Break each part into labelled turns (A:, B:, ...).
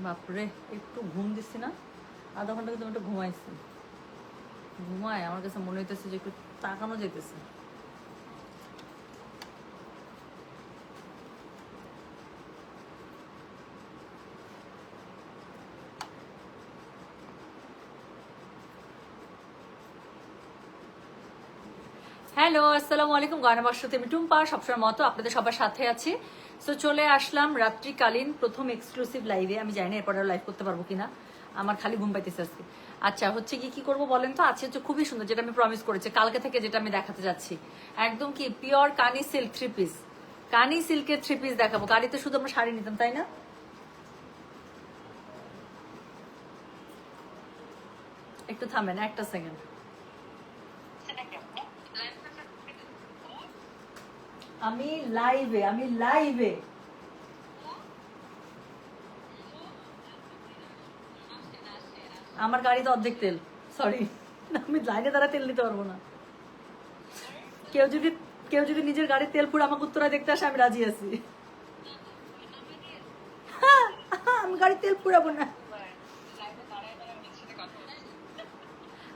A: বাপরে, একটু ঘুম দিচ্ছি না, আধা ঘন্টা কিন্তু একটু ঘুমাইছি। ঘুমায় আমার কাছে মনে হইতেছে যে একটু তাকানো যেতেছে। হ্যালো, আসসালামু আলাইকুম। গানা বাসতে আমি টুম্পা, সবসময় মতো আপনাদের সবার সাথে আছি। সো চলে আসলাম রাত্রিকালীন প্রথম এক্সক্লুসিভ লাইভে। আমি জানি না এরপর লাইভ করতে পারবো কিনা, আমার খালি ঘুম পাইতেছে আজকে। আচ্ছা, হচ্ছে কি করবো বলেন তো? আজকে হচ্ছে খুবই সুন্দর, যেটা আমি প্রমিস করেছি কালকে থেকে, যেটা আমি দেখাতে যাচ্ছি। একদম কি পিওর কানি সিল্ক থ্রি পিস, কানি সিল্কের থ্রি পিস দেখাবো। গাড়িতে শুধু আমরা শাড়ি নিতাম, তাই না? একটু থামেন একটা সেকেন্ড। আমি লাইভে আমার গাড়িতে অর্ধেক তেল, সরি। আমি লাইনে দ্বারা তেল নিতে পারবো না। কেউ যদি কেউ যদি নিজের গাড়ির তেল পুরো আমাকে উত্তরায় দেখতে আসে, আমি রাজি আছি। আমি গাড়ির তেল পুরাবো না।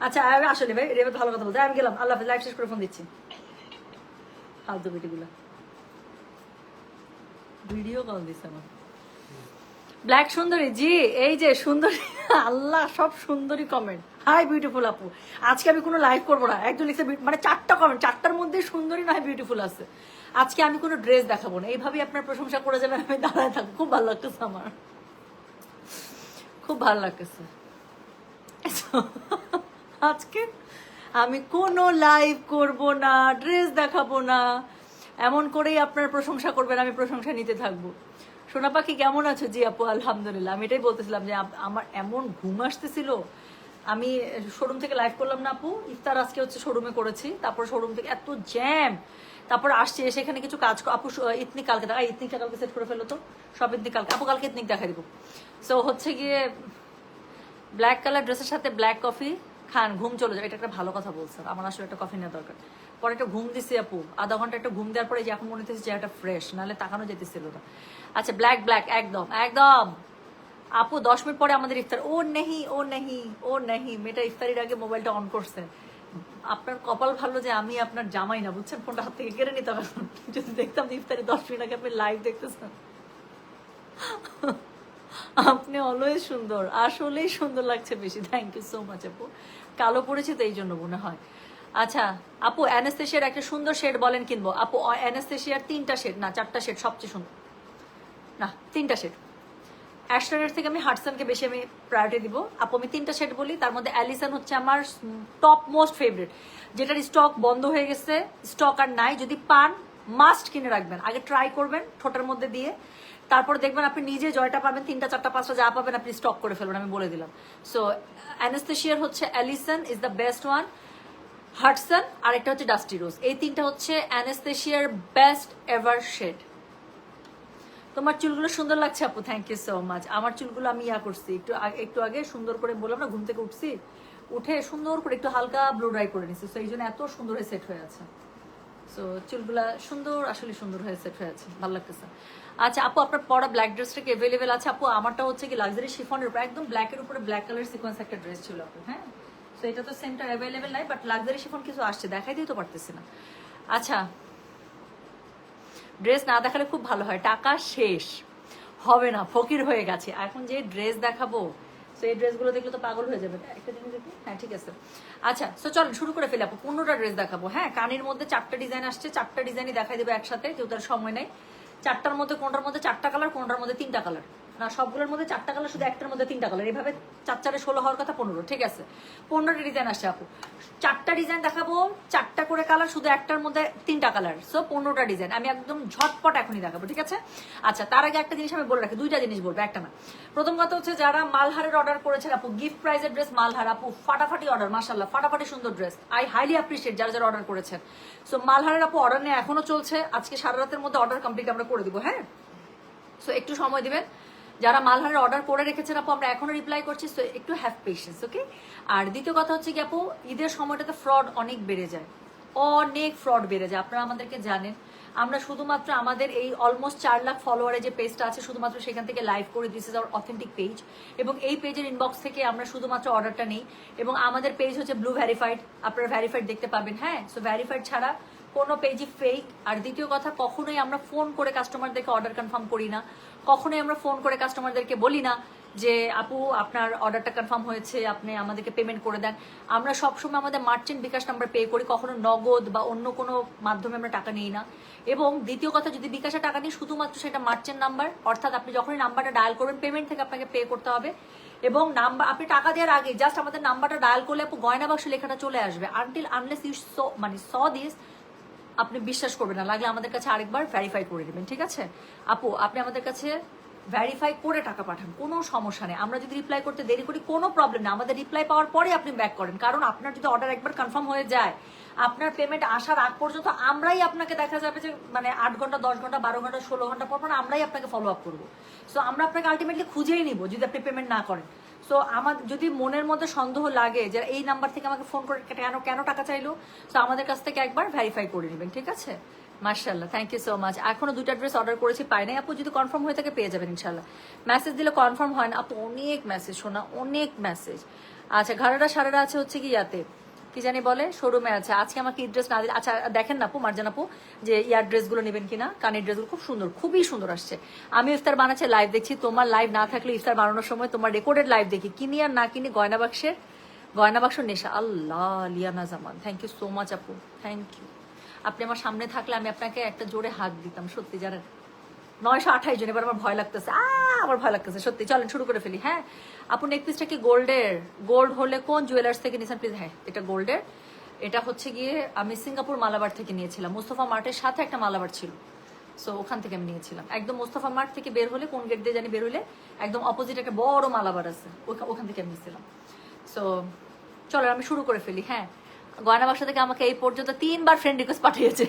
A: আচ্ছা আসলে ভাই, রেবে ভালো কথা বলতে আমি গেলাম। আল্লাহ হাফেজ, লাইভ শেষ করে ফোন দিচ্ছি। ফালতু বেটিগুলা ভিডিও কল দিচ্ছে আমার। ব্ল্যাক সুন্দরী জি, এই যে সুন্দরী। আল্লাহ, সব সুন্দরী কমেন্ট। হাই বিউটিফুল আপু, আজকে আমি কোনো লাইভ করবো না। একজন লিখছে মানে 4টা কমেন্ট, 4টার মধ্যে সুন্দরী নয় বিউটিফুল আছে। আজকে আমি কোনো ড্রেস দেখাবো না, এইভাবেই আপনার প্রশংসা করে যাবেন, আমি দাঁড়ায় থাকবো। খুব ভালো লাগতেছে আমার, খুব ভালো লাগতেছে। আজকে আমি কোনো লাইভ করব না, ড্রেস দেখাবো না, এমন করেই আপনার প্রশংসা করবেন, আমি প্রশংসা নিতে থাকবো। সোনা পাখি কেমন আছো? জি আপু আলহামদুলিল্লাহ। আমি এটাই বলতেছিলাম যে আমার এমন ঘুম আসতেছিল। আমি শোরুম থেকে লাইভ করলাম না আপু, ইফতার আজকে হচ্ছে শোরুমে করেছি, তারপর শোরুম থেকে এত জ্যাম, তারপর আসছি এসে এখানে কিছু কাজ। আপু ইতনিক কালকে দেখা, ইতনিকটা কালকে সেট করে ফেলো তো, সব ইতনিক কালকে। আপু কালকে ইতনিক দেখা দিব। সো হচ্ছে গিয়ে ব্ল্যাক কালার ড্রেসের সাথে ব্ল্যাক কফি খান, ঘুম চলে যাবে। এটা একটা ভালো কথা বলছেন, আমার আসলে একটা কফি নেওয়া দরকার। পরে একটা ঘুম দিছি আপু, আধা ঘন্টা একটা ঘুম দেওয়ার পরে যে এখন মনে হচ্ছে যে একটা ফ্রেশ, নাহলে তাকানো যেতেছিল না। আচ্ছা ব্ল্যাক ব্ল্যাক একদম একদম। আপু 10 মিনিট পরে আমাদের ইফতার। ও নেহি ও নেহি ও নেহি, মেয়েটা ইফতারির আগে মোবাইলটা অন করছে। আপনার কপাল ভালো যে আমি আপনার জামাই না, বুঝছেন? ফোনটা হাত থেকে কেড়ে নিতে হবে। যদি দেখতাম যে ইফতারি 10 মিনিট আগে আপনি লাইভ দেখতেছেন। আপনি অলওয়েজ সুন্দর, আসলেই সুন্দর লাগছে বেশি। থ্যাংক ইউ সো মাচ আপু। কালো পড়েছে তো এই জন্য মনে হয়। আচ্ছা আপু, অ্যানাস্থেশিয়ার একটা সুন্দর শেড বলেন কিনবো। আপু অ্যানাস্থেশিয়ার 3টা শেড, না 4টা শেড সবচেয়ে সুন্দর, না 3টা শেড। অ্যাস্টনের থেকে আমি হাটসনকে বেশি আমি প্রায়োরিটি দিব। আপু আমি 3টা শেড বলি, তার মধ্যে অ্যালিসন হচ্ছে আমার টপ মোস্ট ফেভারিট, যেটার স্টক বন্ধ হয়ে গেছে, স্টক আর নাই। যদি পান মাস্ট কিনে রাখবেন, আগে ট্রাই করবেন ঠোঁটের মধ্যে দিয়ে, তারপর দেখবেন আপনি নিজে জয়টা পাবেন। 3টা 4টা 5টা যা পাবেন আপনি স্টক করে ফেলবেন, আমি বলে দিলাম। সো অ্যানাস্থেশিয়ার হচ্ছে Allison is the best one, Hutson আর একটা হচ্ছে ডাস্টি রোজ। এই 3টা হচ্ছে অ্যানাস্থেশিয়ার বেস্ট এভার শেড। তোমার চুলগুলো সুন্দর লাগছে আপু, থ্যাংক ইউ সো মাচ। আমার চুলগুলো আমি করছি একটু আগে সুন্দর করে, বললাম না ঘুম থেকে উঠছি, উঠে সুন্দর করে একটু হালকা ব্লো ড্রাই করে নিছি। সো এই জন্য এত সুন্দর হয়ে সেট হয়ে আছে। সো চুলগুলা সুন্দর, আসলে সুন্দর হয়ে সেট হয়ে আছে, ভালো লাগতেছে। আচ্ছা আপু, আপনার পরা ব্ল্যাক ড্রেসটা কি অ্যাভেলেবেল আছে? আপু আমারটা হচ্ছে কি লাক্সারি শিফনের উপর, একদম ব্ল্যাকের উপরে ব্ল্যাক কালার সিকোয়েন্স একটা ড্রেস ছিল আপু। হ্যাঁ, তো এটা তো সেমটা অ্যাভেলেবেল নাই, বাট লাক্সারি শিফন কিছু আসছে, দেখাই দিতে পারতেছি না। আচ্ছা, ড্রেস না দেখালে খুব ভালো হয়, টাকা শেষ হবে না, ফকির হয়ে গেছে এখন। যে ড্রেস দেখাবো, তো এই ড্রেসগুলো দেখলে তো পাগল হয়ে যাবে। একটা জিনিস দেখি, হ্যাঁ ঠিক আছে। আচ্ছা সো চল শুরু করে ফেলে আপু, 15টা ড্রেস দেখাবো। হ্যাঁ, কানের মধ্যে 4টা ডিজাইন আসছে, 4টা ডিজাইনই দেখাই দেবো একসাথে, কেউ তার সময় নেই। 4টার মধ্যে কোনটার মধ্যে 4টা কালার, কোনটার মধ্যে 3টা কালার, না সবগুলোর মধ্যে 4টা কালার, শুধু একটার মধ্যে 3টা কালার, এইভাবে 4 4 16 হওয়ার কথা 15। ঠিক আছে, 15টা ডিজাইন আসছে আপু। 4টা ডিজাইন দেখাবো, 4টা করে কালার, শুধু একটার মধ্যে 3টা কালার। সো 15টা ডিজাইন আমি একদম ঝটপট এখনই দেখাবো, ঠিক আছে? আচ্ছা তার আগে একটা জিনিস আমি বলে রাখি, 2টা জিনিস বলবো, একটা না। প্রথম কথা হচ্ছে যারা মালহারের অর্ডার করেছেন আপু, গিফট প্রাইজের ড্রেস মালহার আপু, ফাটাফাটি অর্ডার, মাশাআল্লাহ ফাটাফাটি সুন্দর ড্রেস। আই হাইলি অ্যাপ্রিশিয়েট যারা যারা অর্ডার করেছেন। সো মালহারের আপু অর্ডার নিয়ে এখনো চলছে, আজকে সারা রাতের মধ্যে অর্ডার কমপ্লিট আমরা করে দিব। হ্যাঁ, সো একটু সময় দিবেন। যারা মালহারের অর্ডার করে রেখেছেন আপু, আমরা এখনো রিপ্লাই করছি, সো একটু হ্যাভ পেশেন্স, ওকে? আর দ্বিতীয় কথা হচ্ছে কি আপু, ঈদের সময়টাতে ফ্রড অনেক বেড়ে যায়, অনেক ফ্রড বেড়ে যায়, আপনারা আমাদেরকে জানেন। আমরা শুধুমাত্র আমাদের এই অলমোস্ট 4 লাখ ফলোয়ারে যে পেজটা আছে শুধুমাত্র সেখান থেকে লাইভ করে, this is our authentic page, এবং এই পেজের ইনবক্স থেকে আমরা শুধুমাত্র অর্ডারটা নিই। এবং আমাদের পেজ হচ্ছে ব্লু ভ্যারিফাইড, আপনারা ভ্যারিফাইড দেখতে পাবেন। হ্যাঁ, সো ভ্যারিফাইড ছাড়া কোনো পেজই ফেক। আর দ্বিতীয় কথা, কখনোই আমরা ফোন করে কাস্টমারদেরকে অর্ডার কনফার্ম করি না, কখনোই আমরা ফোন করে কাস্টমারদেরকে বলি না যে আপু আপনার অর্ডারটা কনফার্ম হয়েছে, আপনি আমাদেরকে পেমেন্ট করে দেন। আমরা সবসময় আমাদের মার্চেন্ট বিকাশ নাম্বার পে করি, কখনো নগদ বা অন্য কোনো মাধ্যমে আমরা টাকা নিই না। এবং দ্বিতীয় কথা, যদি বিকাশে টাকা নিই শুধুমাত্র সেটা মার্চেন্ট নাম্বার, অর্থাৎ আপনি যখনই নাম্বারটা ডায়াল করবেন পেমেন্ট থেকে আপনাকে পে করতে হবে। এবং নাম্বার আপনি টাকা দেওয়ার আগে জাস্ট আমাদের নাম্বারটা ডায়াল করলে আপু গয়না বাক্স লেখাটা চলে আসবে। Until unless you saw this, আপনি বিশ্বাস করবেন না, লাগলে আমাদের কাছে আরেকবার ভেরিফাই করে দেবেন, ঠিক আছে আপু? আপনি আমাদের কাছে ভেরিফাই করে টাকা পাঠান, কোনো সমস্যা নেই। আমরা যদি রিপ্লাই করতে দেরি করি কোনো প্রবলেম নেই, আমাদের রিপ্লাই পাওয়ার পরে আপনি ব্যাক করেন। কারণ আপনার যদি অর্ডার একবার কনফার্ম হয়ে যায়, আপনার পেমেন্ট আসার আগ পর্যন্ত আমরাই আপনাকে দেখা যাবে যে মানে 8 ঘন্টা 10 ঘন্টা 12 ঘন্টা 16 ঘন্টা পর আমরাই আপনাকে ফলো আপ করবো। সো আমরা আপনাকে আলটিমেটলি খুঁজেই নিব যদি আপনি পেমেন্ট না করেন। সো আমার যদি মনের মধ্যে সন্দেহ লাগে যে এই নাম্বার থেকে আমাকে ফোন করে কেন টাকা চাইলো, সো আমাদের কাছ থেকে একবার ভেরিফাই করে নেবেন, ঠিক আছে? মাশাআল্লাহ, থ্যাংক ইউ সো মাচ। এখনো 2টা ড্রেস অর্ডার করেছি, পাই নাই আপু, যদি কনফার্ম হয়ে থাকে পেয়ে যাবেন ইনশাল্লাহ। মেসেজ দিলে কনফার্ম হয় না আপু, অনেক মেসেজ শোনা, অনেক মেসেজ। আচ্ছা, ঘাড়াটা সারারা আছে হচ্ছে কি ইয়াতে কি জানি বলে শোরুমে আছে। আজকে আমাকে এই ড্রেস না দিলে, আচ্ছা দেখেন না আপু, মার্জান আপু, যে ইয়ার ড্রেসগুলো নেবেন কিনা, কানের ড্রেসগুলো খুব সুন্দর, খুবই সুন্দর আসছে। আমি ইফতার বানাচ্ছি, লাইভ দেখছি, তোমার লাইভ না থাকলে ইফতার বানানোর সময় তোমার রেকর্ডেড লাইভ দেখি, কিনি আর না কিনি গয়না বাক্স নেশা। Allah, Liyana Zaman, thank you so much আপু, থ্যাংক ইউ। আপনি আমার সামনে থাকলে আমি আপনাকে একটা জোরে হাত দিতাম, সত্যি জানেন। 928 জন, এবার আমার ভয় লাগতেছে, আমার ভয় লাগতেছে সত্যি। চলেন শুরু করে ফেলি। হ্যাঁ আপু, নেক পিসটা কি গোল্ডের? গোল্ড হলে কোন জুয়েলার্স থেকে নিয়েছেন প্লিজ? হ্যাঁ, এটা গোল্ডের। এটা হচ্ছে গিয়ে আমি সিঙ্গাপুর মালাবার থেকে নিয়েছিলাম, মুস্তফা মার্টের সাথে একটা মালাবার ছিল, সো ওখান থেকে আমি নিয়েছিলাম। একদম মুস্তফা মার্ট থেকে বের হলে, কোন গেট দিয়ে জানি বের হলে একদম অপোজিট একটা বড় মালাবার আছে, ওখান থেকে আমি নিয়েছিলাম। সো চলো আমি শুরু করে ফেলি। হ্যাঁ, গয়না বাক্স থেকে আমাকে এই পর্যন্ত 3বার ফ্রেন্ড রিকোয়েস্ট পাঠিয়েছে।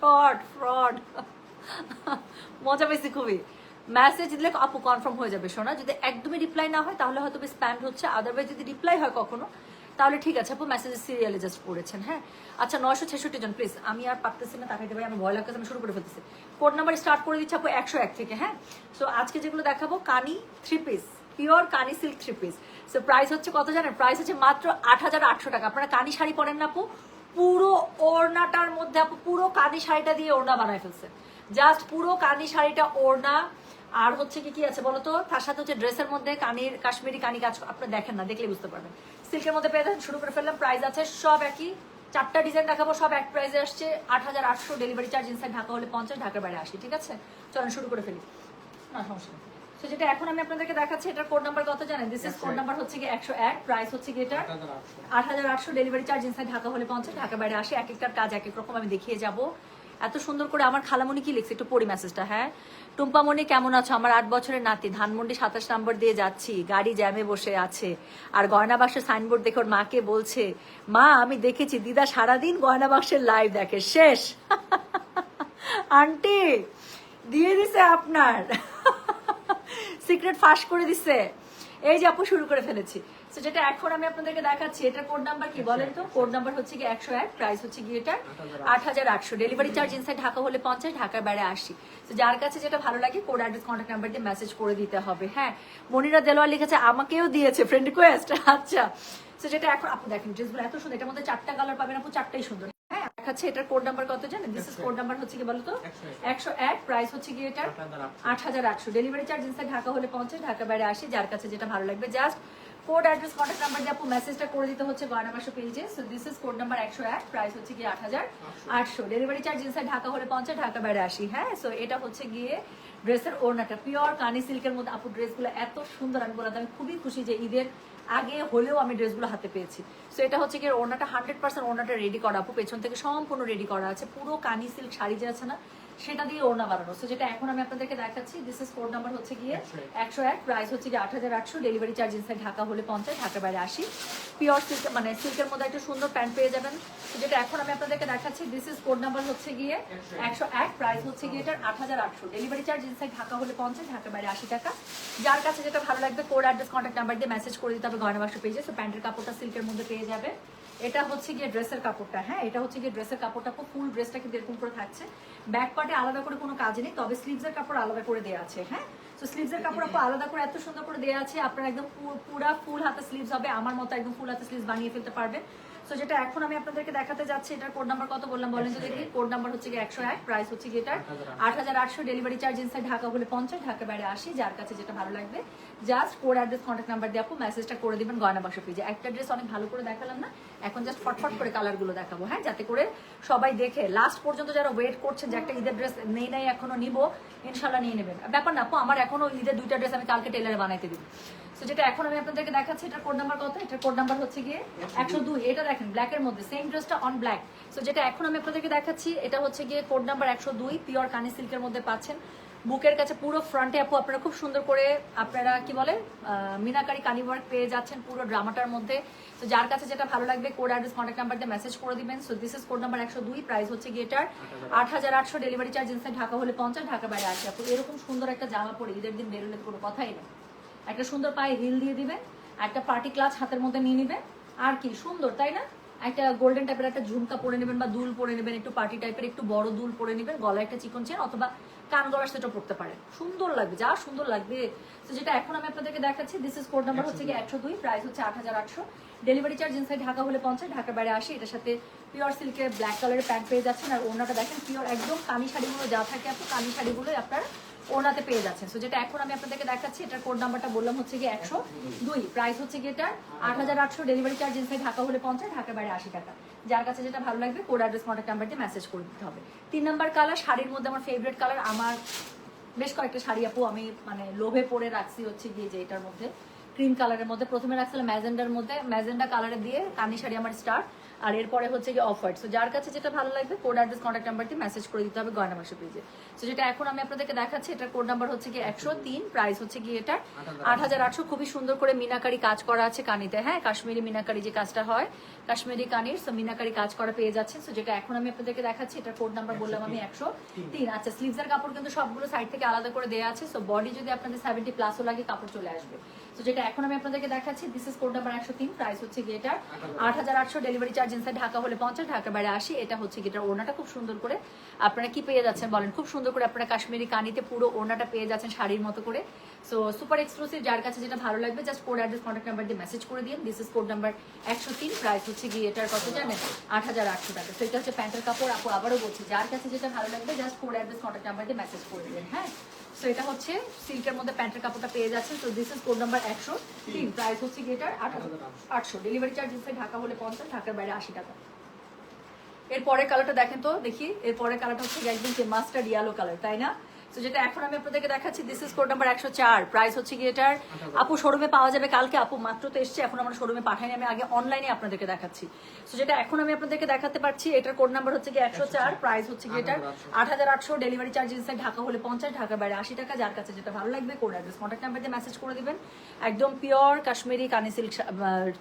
A: ফ্রড মজা পেয়েছি খুবই। মেসেজ দিলে আপু কনফার্ম হয়ে যাবে শোনা, যদি একদমই রিপ্লাই না হয় তাহলে হয়তো স্প্যাম হচ্ছে, আদারওয়াইজ যদি রিপ্লাই হয় কখনো তাহলে ঠিক আছে আপু, মেসেজের সিরিয়ালে জাস্ট পড়েছেন। হ্যাঁ আচ্ছা, 966 জন প্লিজ, আমি আর পারতেছি না তাকাইতে পারি, আমি ভয় লাগতেছে, আমি শুরু করে ফেলতেছি। কোড নাম্বার স্টার্ট করে দিচ্ছি আপু 101 থেকে। হ্যাঁ, সো আজকে যেগুলো দেখাবো কানি 3 পিস, পিওর কানি সিল্ক 3 পিস। সো প্রাইস হচ্ছে কত জানেন? প্রাইস হচ্ছে মাত্র 8800 টাকা। আপনারা কানি শাড়ি পরেন না আপু, পুরো ওড়নাটার মধ্যে আপু পুরো কানি শাড়িটা দিয়ে ওড়না বানায় ফেলছে, জাস্ট পুরো কানি শাড়িটা ওড়না। আর হচ্ছে কি আছে বলতো, তার সাথে হচ্ছে ড্রেসের মধ্যে কানির কাশ্মীরি কানি কাজ, আপনারা দেখেন না, দেখলে বুঝতে পারবেন। সিল্কের মধ্যে পেয়ে যাচ্ছেন। শুরু করে ফেললাম। প্রাইস আছে সব একই, 4টা ডিজাইন দেখাবো, সব এক প্রাইসে আসছে 8800। ডেলিভারি চার্জ ইনসাইড ঢাকা হলে 50, ঢাকার বাইরে 80, ঠিক আছে? চলেন শুরু করে ফেলি, না সমস্যা নেই। তো যেটা এখন আমি আপনাদেরকে দেখাচ্ছি, এটার কোড নাম্বার কত জানেন? দিস ইজ কোড নাম্বার হচ্ছে কি 101, প্রাইস হচ্ছে কি এটা 8800। ডেলিভারি চার্জ ইনসাইড ঢাকা হলে 50, ঢাকার বাইরে 80। এক একটার কাজ এক এক রকম আমি দেখিয়ে যাব। এত সুন্দর করে আমার খালামণি কি লিখছে, একটু পড়ি মেসেজটা। হ্যাঁ, টুম্পামণি কেমন আছো? আমার 8 বছরের নাতি, ধানমন্ডি 27 নম্বর দিয়ে যাচ্ছি, গাড়ি জ্যামে বসে আছে, আর গয়না বাক্সের সাইনবোর্ড দেখে ওর মাকে বলছে, মা আমি দেখেছি দিদা সারাদিন গয়না বাক্সের লাইভ দেখে, শেষ। আন্টি দিয়ে দিছে আপনার সিক্রেট ফাঁস করে দিছে। এই যে আপু শুরু করে ফেলেছি। তো যেটা এখন আমি আপনাদেরকে দেখাচ্ছি, এটার কোড নাম্বার কি বলেন তো? কোড নাম্বার হচ্ছে কি 101, প্রাইস হচ্ছে কি এটা 8800। ডেলিভারি চার্জ ইনসাইড ঢাকা হলে 50, ঢাকার বাইরে 80। তো যার কাছে যেটা ভালো লাগে কোড অ্যাড্রেস কন্ট্যাক্ট নাম্বার দিয়ে মেসেজ করে দিতে হবে। হ্যাঁ, মনিরা দেলোয়ার লিখেছে আমাকেও দিয়েছে ফ্রেন্ড রিকোয়েস্ট। আচ্ছা, তো যেটা এখন আপু দেখেন ড্রেসগুলো এত সুন্দর, এটার মধ্যে 4টা কালার পাবেন আপু, 4টাই সুন্দর। হ্যাঁ দেখাচ্ছে, এটার কোড নাম্বার কত জানেন? দিস ইজ কোড নাম্বার হচ্ছে কি বলতো 101, প্রাইস হচ্ছে কি এটা 8800। ডেলিভারি চার্জ ইনসাইড ঢাকা হলে 50, ঢাকার বাইরে 80। যার কাছে যেটা ভালো লাগবে just code address contact number দিয়ে আপু মেসেজটা করে দিতে হচ্ছে গয়না বাক্স পেজে। So this is code number 101, price হচ্ছে গিয়ে 8800। ডেলিভারি চার্জ ইনসাইড ঢাকা হলে 50, ঢাকা বাইরে 80। হ্যাঁ, সো এটা হচ্ছে গিয়ে ড্রেসের ওড়নাটা পিওর কানি সিল্কের মধ্যে। আপু ড্রেসগুলো এত সুন্দর, আমি বললাম আমি খুবই খুশি যে ঈদের আগে হলেও আমি ড্রেসগুলো হাতে পেয়েছি। সো এটা হচ্ছে গিয়ে ওড়নাটা 100% ওড়নাটা রেডি করা আপু, পেছন থেকে সম্পূর্ণ রেডি করা আছে, পুরো কানি সিল্ক শাড়ি যে আছে না সেটা দিয়ে ওড়না বানানো। সো যেটা এখন আমি আপনাদেরকে দেখাচ্ছি, দিস ইজ কোড নাম্বার হচ্ছে গিয়ে 101, প্রাইস হচ্ছে গিয়ে 8800। ডেলিভারি চার্জ ইনসাইড ঢাকা হলে 50, ঢাকার বাইরে 80। পিওর সিল্ক মানে সিল্কের মধ্যে একটা সুন্দর প্যান্ট পেয়ে যাবেন। যেটা এখন আমি আপনাদেরকে দেখাচ্ছি, দিস ইজ কোড নাম্বার হচ্ছে গিয়ে 101, প্রাইস হচ্ছে গিয়ে এটার 8800। ডেলিভারি চার্জ ইনসাইড ঢাকা হলে 50, ঢাকা বাইরে 80 টাকা। যার কাছে যেটা ভালো লাগবে কোড অ্যাড্রেস কন্ট্যাক্ট নাম্বার দিয়ে মেসেজ করে দিতে হবে গয়না বাক্স পেজে। সো প্যান্টের কাপড়টা সিল্কের মধ্যে পেয়ে যাবে। এটা হচ্ছে গিয়ে ড্রেসের কাপড়টা, হ্যাঁ এটা হচ্ছে গিয়ে ড্রেসের কাপড়টা, ফুল ড্রেসটা কিন্তু এরকম করে থাকছে। ব্যাক পার্টে আলাদা করে কোনো কাজ নেই, তবে স্লিভসের কাপড় আলাদা করে দেওয়া আছে। হ্যাঁ, তো স্লিভসের কাপড় আলাদা করে এত সুন্দর করে দেওয়া আছে, আপনারা একদম পুরা ফুল হাতে স্লিভস হবে, আমার মতো একদম ফুল হাতে স্লিভস বানিয়ে ফেলতে পারবেন। সো যেটা এখন আমি আপনাদেরকে দেখাতে যাচ্ছি, এটার কোড নাম্বার কত বললাম বলেন তো দেখি। কোড নাম্বার হচ্ছে গিয়ে 101, প্রাইস হচ্ছে গিয়ে এটার 8800। ডেলিভারি চার্জ ইনসাইড ঢাকা হলে 50, ঢাকা বাইরে 80। যার কাছে যেটা ভালো লাগবে just code address contact number দিয়ে আপু মেসেজটা করে দিবেন গয়না বাক্স পেজে। একটা ড্রেস অনেক ভালো করে দেখালাম না, এখন জাস্ট ফটফট করে কালারগুলো দেখাবো, হ্যাঁ, যাতে করে সবাই দেখে লাস্ট পর্যন্ত যারা ওয়েট করছেন যে একটা ঈদের ড্রেস নেই নাই এখনো নিবো, ইনশাল্লাহ নিয়ে নেবেন। ব্যাপার না আপু, আমার এখনো ঈদের 2টা ড্রেস আমি কালকে টেলারে বানাইতে দিব। সো যেটা এখন আমি আপনাদেরকে দেখাচ্ছি, এটার কোড নাম্বার কত, এটার কোড নাম্বার হচ্ছে গিয়ে 102। এটা দেখেন ব্ল্যাকের মধ্যে সেম ড্রেসটা অন ব্ল্যাক। সো যেটা এখন আমি আপনাদেরকে দেখাচ্ছি, এটা হচ্ছে গিয়ে কোড নাম্বার 102, পিওর কানি সিল্কের মধ্যে পাচ্ছেন। বুকের কাছে পুরো ফ্রন্টে আপু আপনারা খুব সুন্দর করে আপনারা কি বলে মিনাকারি কানি ওয়ার্ক পেয়ে যাচ্ছেন পুরো ড্রামাটার মধ্যে। তো যার কাছে যেটা ভালো লাগবে কোড অ্যাড্রেস কন্ট্যাক্ট নাম্বার দিয়ে মেসেজ করে দিবেন। So this is code number 102, price হচ্ছে গিয়ে এটার 8800। ডেলিভারি চার্জ ইনসাইড ঢাকা হলে 50, ঢাকা বাইরে 80। আপু এরকম সুন্দর একটা জামা পরে ঈদের দিন বেরোলে কোনো কথাই নেই, একটা সুন্দর পায়ে হিল দিয়ে দিবেন, একটা পার্টি ক্লাচ হাতের মধ্যে নিয়ে নেবেন, আর কি সুন্দর তাই না। একটা গোল্ডেন টাইপের একটা ঝুমকা পরে নেবেন বা দুল পরে নেবেন, একটু পার্টি টাইপের একটু বড় দুল পরে নেবেন, গলায় একটা চিকন চেন অথবা কান গলার সেটা পড়তে পারেন, সুন্দর লাগবে, যা সুন্দর লাগবে। তো যেটা এখন আমি আপনাদেরকে দেখাচ্ছি, দিস ইজ কোড নাম্বার হচ্ছে কি 102, প্রাইস হচ্ছে 8800। ডেলিভারি চার্জ ইনসাইড ঢাকা হলে 50, ঢাকা বাইরে 80। এটার সাথে পিওর সিল্কের ব্ল্যাক কালারের প্যান্ট পেয়ে যাচ্ছেন, আর ওড়নাটা দেখেন পিওর একদম কামি শাড়িগুলো যা থাকে আপনি কামি শাড়িগুলো আপনার ওনাতে পেয়ে যাচ্ছেন। সো যেটা এখন আমি আপনাদেরকে দেখাচ্ছি, এটার কোড নাম্বারটা বললাম হচ্ছে গিয়ে 102, প্রাইস হচ্ছে গিয়ে এটা 8800। ডেলিভারি চার্জ ইনসাইড ঢাকা হলে 50, ঢাকা বাইরে 80 টাকা। যার কাছে যেটা ভালো লাগবে কোড অ্যাড্রেস কন্ট্যাক্ট নাম্বার দিয়ে মেসেজ করে দিতে হবে। 3 নাম্বার কালার, শাড়ির মধ্যে আমার ফেভারিট কালার, আমার বেশ কয়েকটা শাড়ি আপু আমি মানে লোভে পরে রাখছি হচ্ছে গিয়ে যে এটার মধ্যে ক্রিম কালারের মধ্যে, প্রথমে রাখছিলাম ম্যাজেন্ডার মধ্যে, ম্যাজেন্ডা কালারে দিয়ে কানি শাড়ি আমার স্টার্ট, আর এরপরে হচ্ছে কি অফ হোয়াইট। সো যার কাছে যেটা ভালো লাগবে কোড অ্যাড্রেস কন্ট্যাক্ট নাম্বার দিয়ে মেসেজ করে দিতে হবে গয়না বাক্স পেজে। সো যেটা এখন আমি আপনাদেরকে দেখাচ্ছি, এটার কোড নাম্বার হচ্ছে কি 103, প্রাইস হচ্ছে কি এটা 8800। খুবই সুন্দর করে মিনাকারি কাজ করা আছে কানিতে, হ্যাঁ কাশ্মীরি মিনাকারি যে কাজটা হয় কাশ্মীরি কানির, সো মিনাকারি কাজ করা পেয়ে যাচ্ছেন। সো যেটা এখন আমি আপনাদেরকে দেখাচ্ছি, এটার কোড নাম্বার বললাম আমি 103। আচ্ছা, স্লিভসের কাপড় কিন্তু সবগুলো সাইড থেকে আলাদা করে দেওয়া আছে, সো বডি যদি আপনাদের 70+ লাগে কাপড় চলে আসবে। তো যেটা এখন আমি আপনাদেরকে দেখাচ্ছি, this is code number 103, price হচ্ছে গিয়ে এটা 8800। ডেলিভারি চার্জ ইনসাইড ঢাকা হলে 50, ঢাকা বাইরে 80। এটা হচ্ছে গিয়ে ওড়নাটা খুব সুন্দর করে আপনারা কি পেয়ে যাচ্ছেন বলেন, খুব সুন্দর করে আপনারা কাশ্মীরি কানিতে পুরো ওড়নাটা পেয়ে যাচ্ছেন শাড়ির মতো করে। সো সুপার এক্সক্লুসিভ, যার কাছে যেটা ভালো লাগবে just code address contact number দিয়ে মেসেজ করে দিন। This is code number 103, price হচ্ছে গিয়ে এটার কত জানেন 8800 টাকা। তো এটা হচ্ছে প্যান্টের কাপড় আপু, আবারও বলছি যার কাছে যেটা ভালো লাগবে just code address contact number দিয়ে মেসেজ করে দিন, হ্যাঁ। সো এটা হচ্ছে সিল্কের মধ্যে প্যান্টের কাপড়টা পেয়ে যাচ্ছেন। তো this is code number 103, price হচ্ছে গিয়ে এটার 8800। ডেলিভারি চার্জ ইনসাইড ঢাকা হলে 50, ঢাকার বাইরে 80 টাকা। এরপরের কালারটা দেখেন তো দেখি, এরপরের কালারটা হচ্ছে একদম মাস্টার্ড ইয়েলো কালার, তাই না। তো যেটা এখন আমি আপনাদেরকে দেখাচ্ছি, this is code number 104, price হচ্ছে কি এটার আপু শোরুমে পাওয়া যাবে কালকে, আপু মাত্র তো এসছে, এখন আমরা শোরুমে পাঠাইনি, আমি আগে অনলাইনে আপনাদেরকে দেখাচ্ছি। তো যেটা এখন আমি আপনাদেরকে দেখাতে পারছি, এটার কোড নাম্বার হচ্ছে কি 104, প্রাইস হচ্ছে কি এটার 8800। ডেলিভারি চার্জ ইনসাইড ঢাকা হলে 50, ঢাকা বাইরে 80 টাকা। যার কাছে যেটা ভালো লাগবে কোড অ্যাড্রেস কন্ট্যাক্ট নাম্বার দিয়ে মেসেজ করে দিবেন। একদম পিওর কাশ্মীরি কানি সিল্ক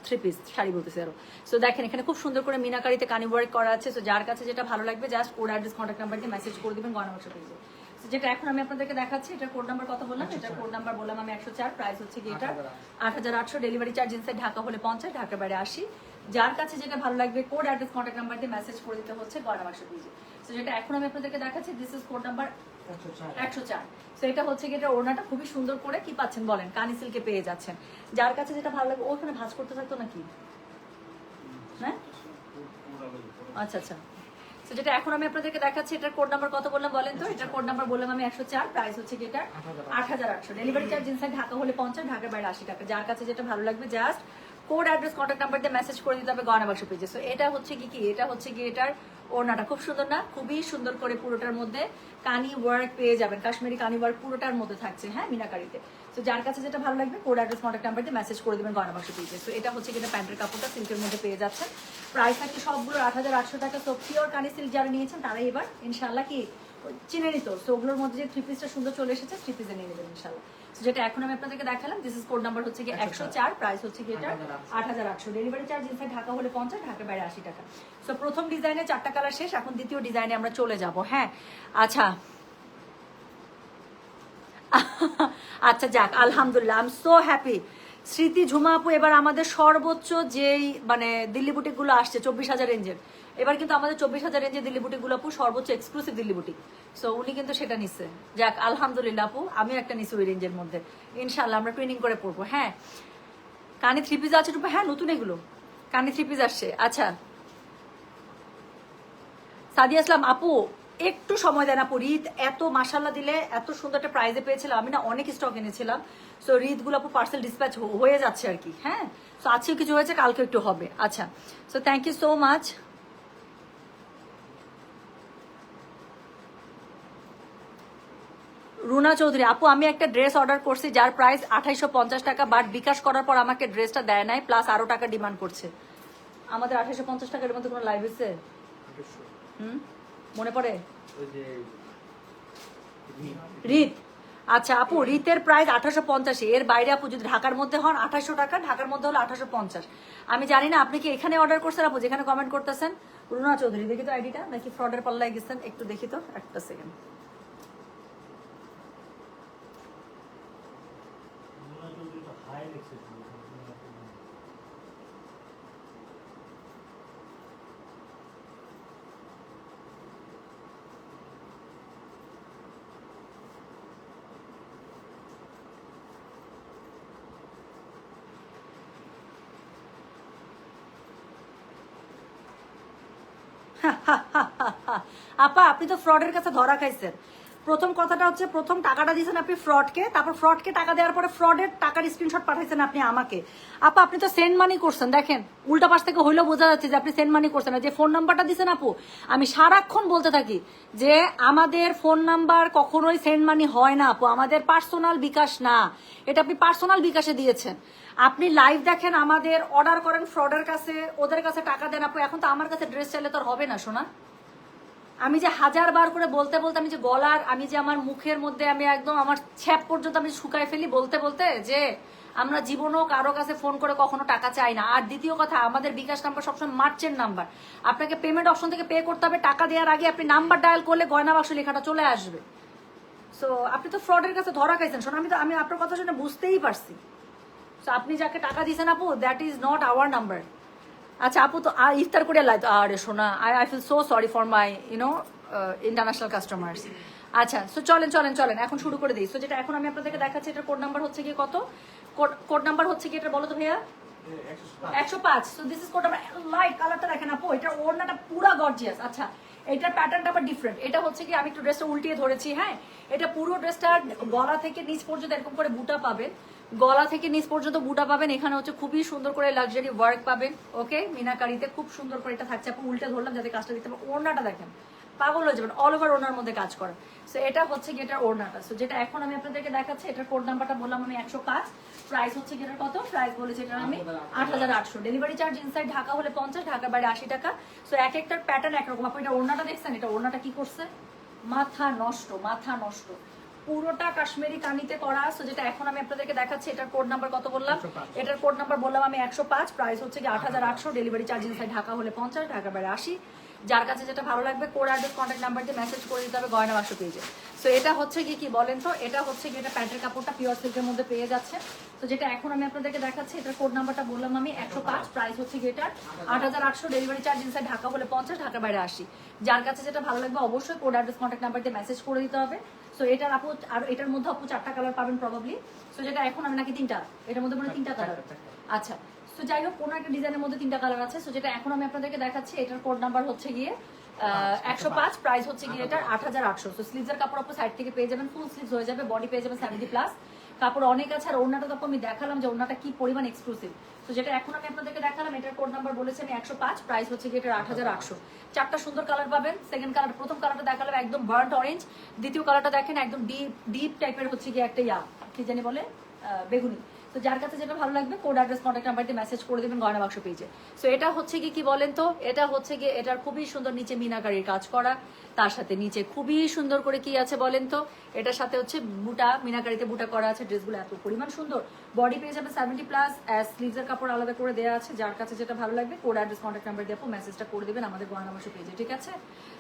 A: 3 পিস শাড়ি বলতেছে আরো। সো দেখেন এখানে খুব সুন্দর করে মিনাকারিতে কানি ওয়ার্ক করা আছে। সো যার কাছে যেটা ভালো লাগবে just code address contact number দিয়ে মেসেজ করে দিবেন গয়না বাক্স পেজে। যেটা এখন আমি আপনাদেরকে দেখাচ্ছি, এটা কোড নাম্বার কত বললাম, এটা কোড নাম্বার বললাম আমি 104, প্রাইস হচ্ছে কি এটা 8800। ডেলিভারি চার্জ ইনসাইড ঢাকা হলে 50, ঢাকা বাইরে 80। যার কাছে যেটা ভালো লাগবে কোড অ্যাড্রেস কন্ট্যাক্ট নাম্বার দিয়ে মেসেজ করে দিতে হচ্ছে গয়না বাক্স পেজে। তো যেটা এখন আমি আপনাদেরকে দেখাচ্ছি, this is code number 104। So এটা হচ্ছে কি এটা ওড়নাটা খুবই সুন্দর করে কি পাচ্ছেন বলেন কানি সিল্কে পেয়ে যাচ্ছেন। যার কাছে যেটা ভালো লাগবে, ওখানে ভাঁজ করতে থাকতো নাকি, হ্যাঁ আচ্ছা আচ্ছা। তো যেটা এখন আমি আপনাদেরকে দেখাচ্ছি, এটার কোড নাম্বার কত বললাম বলেন তো, এটার কোড নাম্বার বললাম আমি 104, প্রাইস হচ্ছে কি এটা 8800। ডেলিভারি চার্জ ইনসাইড ঢাকা হলে 50, ঢাকার বাইরে 80 টাকা। যার কাছে যেটা ভালো লাগবে just code address contact number দিয়ে মেসেজ করে দিতে হবে গয়না বাক্স পেজে। সো এটা হচ্ছে কি এটা হচ্ছে কি এটার ওড়নাটা খুব সুন্দর না, খুবই সুন্দর করে পুরোটার মধ্যে কানি ওয়ার্ক পেয়ে যাবেন, কাশ্মীরি কানি ওয়ার্ক পুরোটার মধ্যে থাকছে, হ্যাঁ মিনাকারিতে। তো যার কাছে যেটা ভালো লাগবে কোড অ্যাড্রেস কন্ট্যাক্ট নাম্বার দিয়ে মেসেজ করে দেবেন গয়না বাক্স পেজে। তো এটা হচ্ছে এটা প্যান্টের কাপড়টা সিল্কের মধ্যে পেয়ে যাচ্ছেন, প্রাইস থাকছে সবগুলো 8800 টাকা। তো পিওর কানি সিল্ক যারা নিয়েছেন তারাই এবার ইনশাল্লাহ কি চিনে নিত। সো ওগুলোর মধ্যে যে 3 পিসটা সুন্দর চলে এসেছে 3 পিসে নিয়ে নেবেন ইনশাল্লাহ। যেটা এখন আমি আপনাদেরকে দেখালাম, দিস ইজ কোড নাম্বার হচ্ছে কি 104, প্রাইস হচ্ছে কি এটা 8800, ডেলিভারি চার্জ ইনসাইড ঢাকা হলে 50, ঢাকার বাইরে 80 টাকা। সো প্রথম ডিজাইনে 4টা কালার শেষ, এখন দ্বিতীয় ডিজাইনে আমরা চলে যাব। হ্যাঁ আচ্ছা আচ্ছা যাক, আলহামদুলিল্লাহ, আই এম সো হ্যাপি। স্মৃতি, ঝুমা আপু, এবার আমাদের সর্বোচ্চ যেই মানে দিল্লি বুটিকগুলো আসছে 24,000 রেঞ্জের, এবার কিন্তু আমাদের 24,000 রেঞ্জের দিল্লি বুটিকগুলো আপু সর্বোচ্চ এক্সক্লুসিভ দিল্লি বুটিক। সো উনি কিন্তু সেটা নিচ্ছে। যাক আলহামদুলিল্লাহ আপু, আমিও একটা নিচ্ছি ওই রেঞ্জের মধ্যে, ইনশাল্লাহ আমরা ট্রেনিং করে পড়বো। হ্যাঁ কানে 3 পিস আছে রূপা, হ্যাঁ নতুন এগুলো কানে 3 পিস আসছে। আচ্ছা সাদিয়া ইসলাম আপু, একটু সময় দেন আপু, রিদ এত মাশাল্লাহ দিলে এত সুন্দর একটা প্রাইজে পেয়েছিলাম, আমি না অনেক স্টক এনেছিলাম। সো রিদগুলো আপু পার্সেল ডিসপ্যাচ হয়ে যাচ্ছে আর কি। হ্যাঁ সো আজকেও কিছু হয়েছে, কালকে একটু হবে। আচ্ছা so thank you so much. Runa Chowdhury আপু, আমি একটা ড্রেস অর্ডার করছি যার প্রাইস 2850 টাকা, বাট বিকাশ করার পর আমাকে ড্রেসটা দেয় নাই, প্লাস আরো টাকা ডিমান্ড করছে। আমাদের 2850 টাকার মধ্যে কোনো লাইভ হয়েছে? মনে পড়ে রিত? আচ্ছা আপু, রিতের প্রাইস 1850, এর বাইরে আপু যদি ঢাকার মধ্যে হন 2800 টাকা, ঢাকার মধ্যে হলো 1850। আমি জানি না আপনি কি এখানে অর্ডার করছেন আপু, যেখানে কমেন্ট করতেছেন। রুনা চৌধুরী, দেখি তো আইডিটা, নাকি ফ্রডের পাল্লায় গেছেন, একটু দেখি তো, একটা সেকেন্ড। আপা আপনি তো ফ্রডের কাছে ধরা খাইছেন। প্রথম কথাটা হচ্ছে, প্রথম টাকাটা দিয়েছেন আপনি ফ্রডকে, তারপর ফ্রডকে টাকা দেওয়ার পরে ফ্রডের টাকার স্ক্রিনশট পাঠাইছেন আপনি আমাকে। আপা আপনি তো সেন্ড মানি করছেন, দেখেন উল্টা পাশ থেকে হইলেও বোঝা যাচ্ছে যে আপনি সেন্ড মানি করছেন। যে ফোন নাম্বারটা দিয়েছেন আপু, আমি সারাক্ষণ বলতে থাকি যে আমাদের ফোন নাম্বার কখনোই সেন্ড মানি হয় না আপু, আমাদের পার্সোনাল বিকাশ না, এটা আপনি পার্সোনাল বিকাশে দিয়েছেন। আপনি লাইভ দেখেন, আমাদের অর্ডার করেন ফ্রডের কাছে, ওদের কাছে টাকা দেন আপু। এখন তো আমার কাছে ড্রেস চাইলে তো আর হবে না শোনা। আমি যে 1000 বার করে বলতে বলতে, আমি যে গলার, আমি যে আমার মুখের মধ্যে আমি একদম আমার ছ্যাপ পর্যন্ত আমি শুকাই ফেলি বলতে বলতে, যে আমরা জীবনও কারো কাছে ফোন করে কখনো টাকা চাই না। আর দ্বিতীয় কথা, আমাদের বিকাশ নাম্বার সবসময় মার্চেন্ট নাম্বার, আপনাকে পেমেন্ট অপশন থেকে পে করতে হবে, টাকা দেওয়ার আগে আপনি নাম্বার ডায়াল করলে গয়না বাক্স লেখাটা চলে আসবে। সো আপনি তো ফ্রডের কাছে ধরা খাইছেন শোনা, আমি আপনার কথা শুনে বুঝতেই পারছি। সো আপনি যাকে টাকা দিয়েছেন আপু, that is not our number. আচ্ছা আপু, তো ইফতার করে লাই তো, আরে শোনা, I feel so sorry for my international customers. আচ্ছা সো চলেন চলেন চলেন এখন শুরু করে দিই। সো যেটা এখন আমি আপনাদেরকে দেখাচ্ছি, এটার কোড নাম্বার হচ্ছে কি কত, কোড নাম্বার হচ্ছে কি এটা বলো তো ভাইয়া? 105। So this is code number. Light কালারটা দেখেন আপু, এটার ওড়নাটা পুরা গর্জিয়াস। আচ্ছা এটার প্যাটার্নটা আবার ডিফারেন্ট। এটা হচ্ছে কি, আমি একটু ড্রেসটা উল্টিয়ে ধরেছি। হ্যাঁ এটা পুরো ড্রেসটা গলা থেকে নিচ পর্যন্ত এরকম করে বুটা পাবেন, গলা থেকে নিচ পর্যন্ত বুটা পাবেন। এখানে হচ্ছে খুবই সুন্দর করে লাক্সারি ওয়ার্ক পাবেন। ওকে মিনাকারিতে খুব সুন্দর করে এটা থাকছে। আপু উল্টে ধরলাম যাতে কাজটা দেখতে পাবেন। ওড়নাটা দেখেন, পাগল হয়ে যাবেন, অল ওভার ওড়নার মধ্যে কাজ করা। সো এটা হচ্ছে কি এটার ওড়নাটা। সো যেটা এখন আমি আপনাদেরকে দেখাচ্ছি, এটার কোড নাম্বারটা বললাম আমি 105, প্রাইস হচ্ছে কি এটার কত, প্রাইস বলেছি এটার আমি 8800, ডেলিভারি চার্জ ইনসাইড ঢাকা হলে 50, ঢাকার বাইরে 80 টাকা। সো এক একটার প্যাটার্ন একরকম। আপনি এটা ওড়নাটা দেখছেন, এটা ওড়নাটা কি করছে, মাথা নষ্ট, মাথা নষ্ট, পুরোটা কাশ্মীরি কানিতে করা। সো যেটা এখন আমি আপনাদেরকে দেখাচ্ছি, এটার কোড নাম্বার কত বললাম, এটার কোড নাম্বার বললাম আমি 105, প্রাইস হচ্ছে কি 8800, ডেলিভারি চার্জ ইনসাইড ঢাকা হলে 50, ঢাকার বাইরে 80। যার কাছে যেটা ভালো লাগবে কোড অ্যাড্রেস কন্ট্যাক্ট নাম্বার দিয়ে মেসেজ করে দিতে হবে গয়না বাক্স পেজে। সো এটা হচ্ছে কি বলেন তো, এটা হচ্ছে কি এটা প্যান্টের কাপড়টা পিওর সিল্কের মধ্যে পেয়ে যাচ্ছে। তো যেটা এখন আমি আপনাদেরকে দেখাচ্ছি, এটার কোড নাম্বারটা বললাম আমি 105, প্রাইস হচ্ছে কি এটার 8800, ডেলিভারি চার্জ ইনসাইড ঢাকা হলে 50, ঢাকার বাইরে 80। যার কাছে যেটা ভালো লাগবে অবশ্যই কোড অ্যাড্রেস কন্ট্যাক্ট নাম্বার দিয়ে মেসেজ করে দিতে হবে। সো এটার আপু, আর এটার মধ্যে আপু 4টা কালার পাবেন প্রবাবলি। সো যেটা এখন আমি নাকি 3টা, এটার মধ্যে মানে 3টা কালার। আচ্ছা সো যাই হোক, কোনো একটা ডিজাইনের মধ্যে 3টা কালার আছে। সো যেটা এখন আমি আপনাদেরকে দেখাচ্ছি, এটার কোড নাম্বার হচ্ছে গিয়ে 105, প্রাইস হচ্ছে গিয়ে এটার 8800। সো স্লিভসের কাপড় আপু সাইড থেকে পেয়ে যাবেন, ফুল স্লিভস হয়ে যাবে, বডি পেয়ে যাবেন 70+, কাপড় অনেক আছে। আর ওড়নাটা তো আমি দেখালাম যে ওড়নাটা কি পরিমাণ এক্সক্লুসিভ। তো যেটা এখন আমি আপনাদেরকে দেখালাম, এটার কোড নাম্বার বলেছি আমি 105, প্রাইস হচ্ছে গিয়ে এটার 8800। 4টা সুন্দর কালার পাবেন। সেকেন্ড কালার, প্রথম কালারটা দেখালাম একদম বার্ন্ট অরেঞ্জ, দ্বিতীয় কালারটা দেখেন একদম ডিপ টাইপের হচ্ছে গিয়ে একটা কি জানি বলে বেগুনি। তো যার কাছে যেটা ভালো লাগবে কোড অ্যাড্রেস কন্ট্যাক্ট নাম্বার দিয়ে মেসেজ করে দেবেন গয়না বাক্স পেজে। সো এটা হচ্ছে কি বলেন তো, এটা হচ্ছে গিয়ে এটার খুবই সুন্দর নিচে মিনাকারির কাজ করা, তার সাথে নিচে খুবই সুন্দর করে কি আছে বলেন তো, এটার সাথে হচ্ছে বুটা, মিনাকারিতে বুটা করা আছে। ড্রেসগুলো এত পরিমাণ সুন্দর। বডি পেয়ে যাবে 70+, স্লিভসের কাপড় আলাদা করে দেওয়া আছে। যার কাছে যেটা ভালো লাগবে কোড অ্যাড্রেস কন্ট্যাক্ট নাম্বার দিয়ে মেসেজটা করে দেবেন আমাদের গয়না বাক্স পেজে, ঠিক আছে?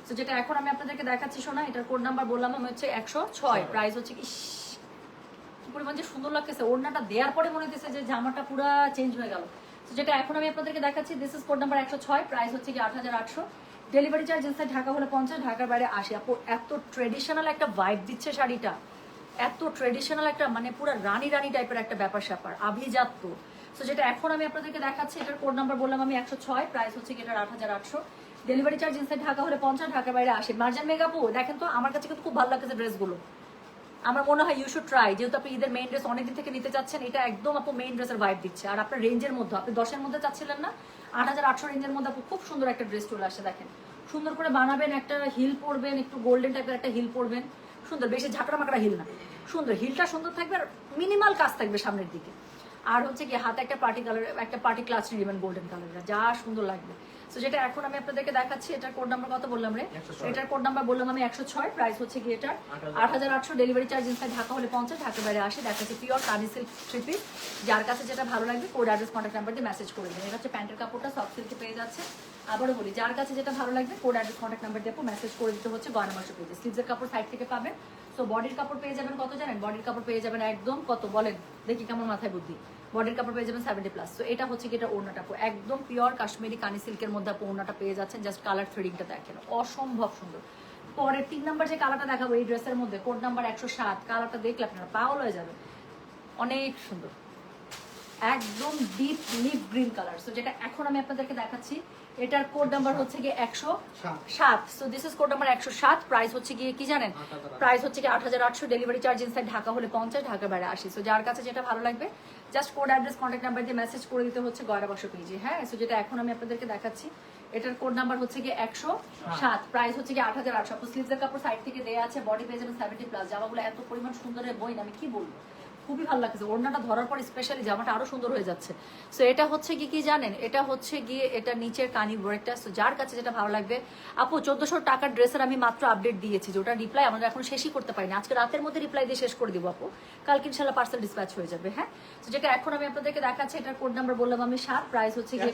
A: তো যেটা এখন আমি আপনাদেরকে দেখাচ্ছি শোনা, এটার কোড নাম্বার বললাম আমি হচ্ছে 106, প্রাইস হচ্ছে কি পরিমাণ যে সুন্দর লাগতেছে, ওড়নাটা দেওয়ার পরে মনে হচ্ছে যে জামাটা পুরো চেঞ্জ হয়ে গেল। তো যেটা এখন আমি আপনাদেরকে দেখাচ্ছি, this is code number 106, price হচ্ছে কি 8800। ডেলিভারি চার্জ ইনসাইড ঢাকা হলে 50, ঢাকার বাইরে 80। আপু এত ট্রেডিশনাল একটা ভাইব দিচ্ছে শাড়িটা, এত ট্রেডিশনাল একটা মানে পুরো রানী রানী টাইপের একটা ব্যাপার স্যাপার, আভিজাত্য। তো যেটা এখন আমি আপনাদেরকে দেখাচ্ছি, এটার কোড নাম্বার বললাম আমি 106, প্রাইস হচ্ছে কি এটার 8800। ডেলিভারি চার্জ ইনসাইড ঢাকা হলে 50, ঢাকার বাইরে 80। মার্জান মেগাপু দেখেন তো, আমার কাছে কিন্তু খুব ভালো লাগছে ড্রেসগুলো। আমার মনে হয় ইউ শুড ট্রাই, যেহেতু আপনি ঈদের মেইন ড্রেস অনেকদিন থেকে নিতে চাচ্ছেন, এটা একদম আপু মেইন ড্রেসের ভাইব দিচ্ছে। আর আপনার রেঞ্জের মধ্যে, আপনি 10-এর মধ্যে চাচ্ছিলেন না, 8800 রেঞ্জের মধ্যে আপু খুব সুন্দর একটা ড্রেস চলে আসে। দেখেন সুন্দর করে বানাবেন, একটা হিল পরবেন, একটু গোল্ডেন টাইপের একটা হিল পরবেন, সুন্দর, বেশি ঝাঁকড়া মাকড়া হিল না, সুন্দর হিলটা সুন্দর থাকবে আর মিনিমাল কাজ থাকবে সামনের দিকে। আর হচ্ছে কি হাতে একটা পার্টি কালার, একটা পার্টি ক্লাস নিয়ে নেবেন গোল্ডেন কালারের, যা সুন্দর লাগবে। তো যেটা এখন আমি আপনাদেরকে দেখাচ্ছি, এটার কোড নাম্বার কত বললাম রে? এটার কোড নাম্বার বললাম আমি 106, প্রাইস হচ্ছে কি এটার 8800। ডেলিভারি চার্জ ইনসাইড ঢাকা হলে 50, ঢাকার বাইরে 80। দেখাচ্ছে পিওর কানি সিল্ক থ্রি পিস। যার কাছে যেটা ভালো লাগবে কোড অ্যাড্রেস কন্ট্যাক্ট নাম্বার দিয়ে মেসেজ করে দেবেন। এটা হচ্ছে প্যান্টের কাপড়টা সফট সিল্কে পেয়ে যাচ্ছে। আবারও বলি, যার কাছে যেটা ভালো লাগবে কোড অ্যাড্রেস কন্ট্যাক্ট নাম্বার দিয়ে মেসেজ করে দিতে হচ্ছে গয়না বাক্স পেজে। স্লিভসের কাপড় সাইড থেকে পাবেন। সো বডির কাপড় পেয়ে যাবেন কত জানেন? বডির কাপড় পেয়ে যাবেন একদম কত বলেন দেখি, কেমন মাথায় বুদ্ধি। বডির কাপড় পেয়ে যাবেন 70+। তো এটা হচ্ছে কি এটা ওড়নাটা একদম পিওর কাশ্মীরি কানি সিল্কের মধ্যে আপু ওড়নাটা পেয়ে যাচ্ছেন। জাস্ট কালার থ্রেডিংটা দেখেন অসম্ভব সুন্দর। পরের 3 নাম্বার যে কালারটা দেখাবো এই ড্রেসের মধ্যে, কোড নাম্বার 107, কালারটা দেখলে আপনারা পাগল হয়ে যাবে, অনেক সুন্দর, একদম deep lip green colour. So যেটা এখন আমি আপনাদেরকে দেখাচ্ছি, এটার কোড নাম্বার হচ্ছে গিয়ে 107। So this is code number 107, price হচ্ছে গিয়ে কি জানেন? প্রাইস হচ্ছে কি 8800। ডেলিভারি চার্জ ইনসাইড ঢাকা হলে 50, ঢাকার বাইরে 80। সো যার কাছে যেটা ভালো লাগবে just code address contact number দিয়ে মেসেজ করে দিতে হচ্ছে গয়না বাক্স পেজে। হ্যাঁ, সো যেটা এখন আমি আপনাদেরকে দেখাচ্ছি, এটার কোড নাম্বার হচ্ছে গিয়ে 107, প্রাইস হচ্ছে গিয়ে 8800। স্লিভসের কাপড় সাইড থেকে দেয়া আছে, বডি পেয়ে যাবেন 70+। জামাগুলো এত পরিমাণ সুন্দরের বই না, আমি কি বলবো, খুবই ভালো লাগছে। ওড়নাটা ধরার পর স্পেশালি জামাটা আরো সুন্দর হয়ে যাচ্ছে। সো এটা হচ্ছে কি জানেন, এটা হচ্ছে গিয়ে এটা নিচের কানি ব্রেকটা। সো যার কাছে যেটা ভালো লাগবে, আপু 1400 টাকার ড্রেসের আমি মাত্র আপডেট দিয়েছি, যে ওটা রিপ্লাই আমরা এখন শেষই করতে পারিনি, আজকে রাতের মধ্যে রিপ্লাই দিয়ে শেষ করে দিব আপু, কালকে ইনশাল্লাহ পার্সেল ডিসপ্যাচ হয়ে যাবে। হ্যাঁ, তো যেটা এখন আমি আপনাদেরকে দেখাচ্ছি, এটার কোড নাম্বার বললাম আমি 7, প্রাইস হচ্ছে গিয়ে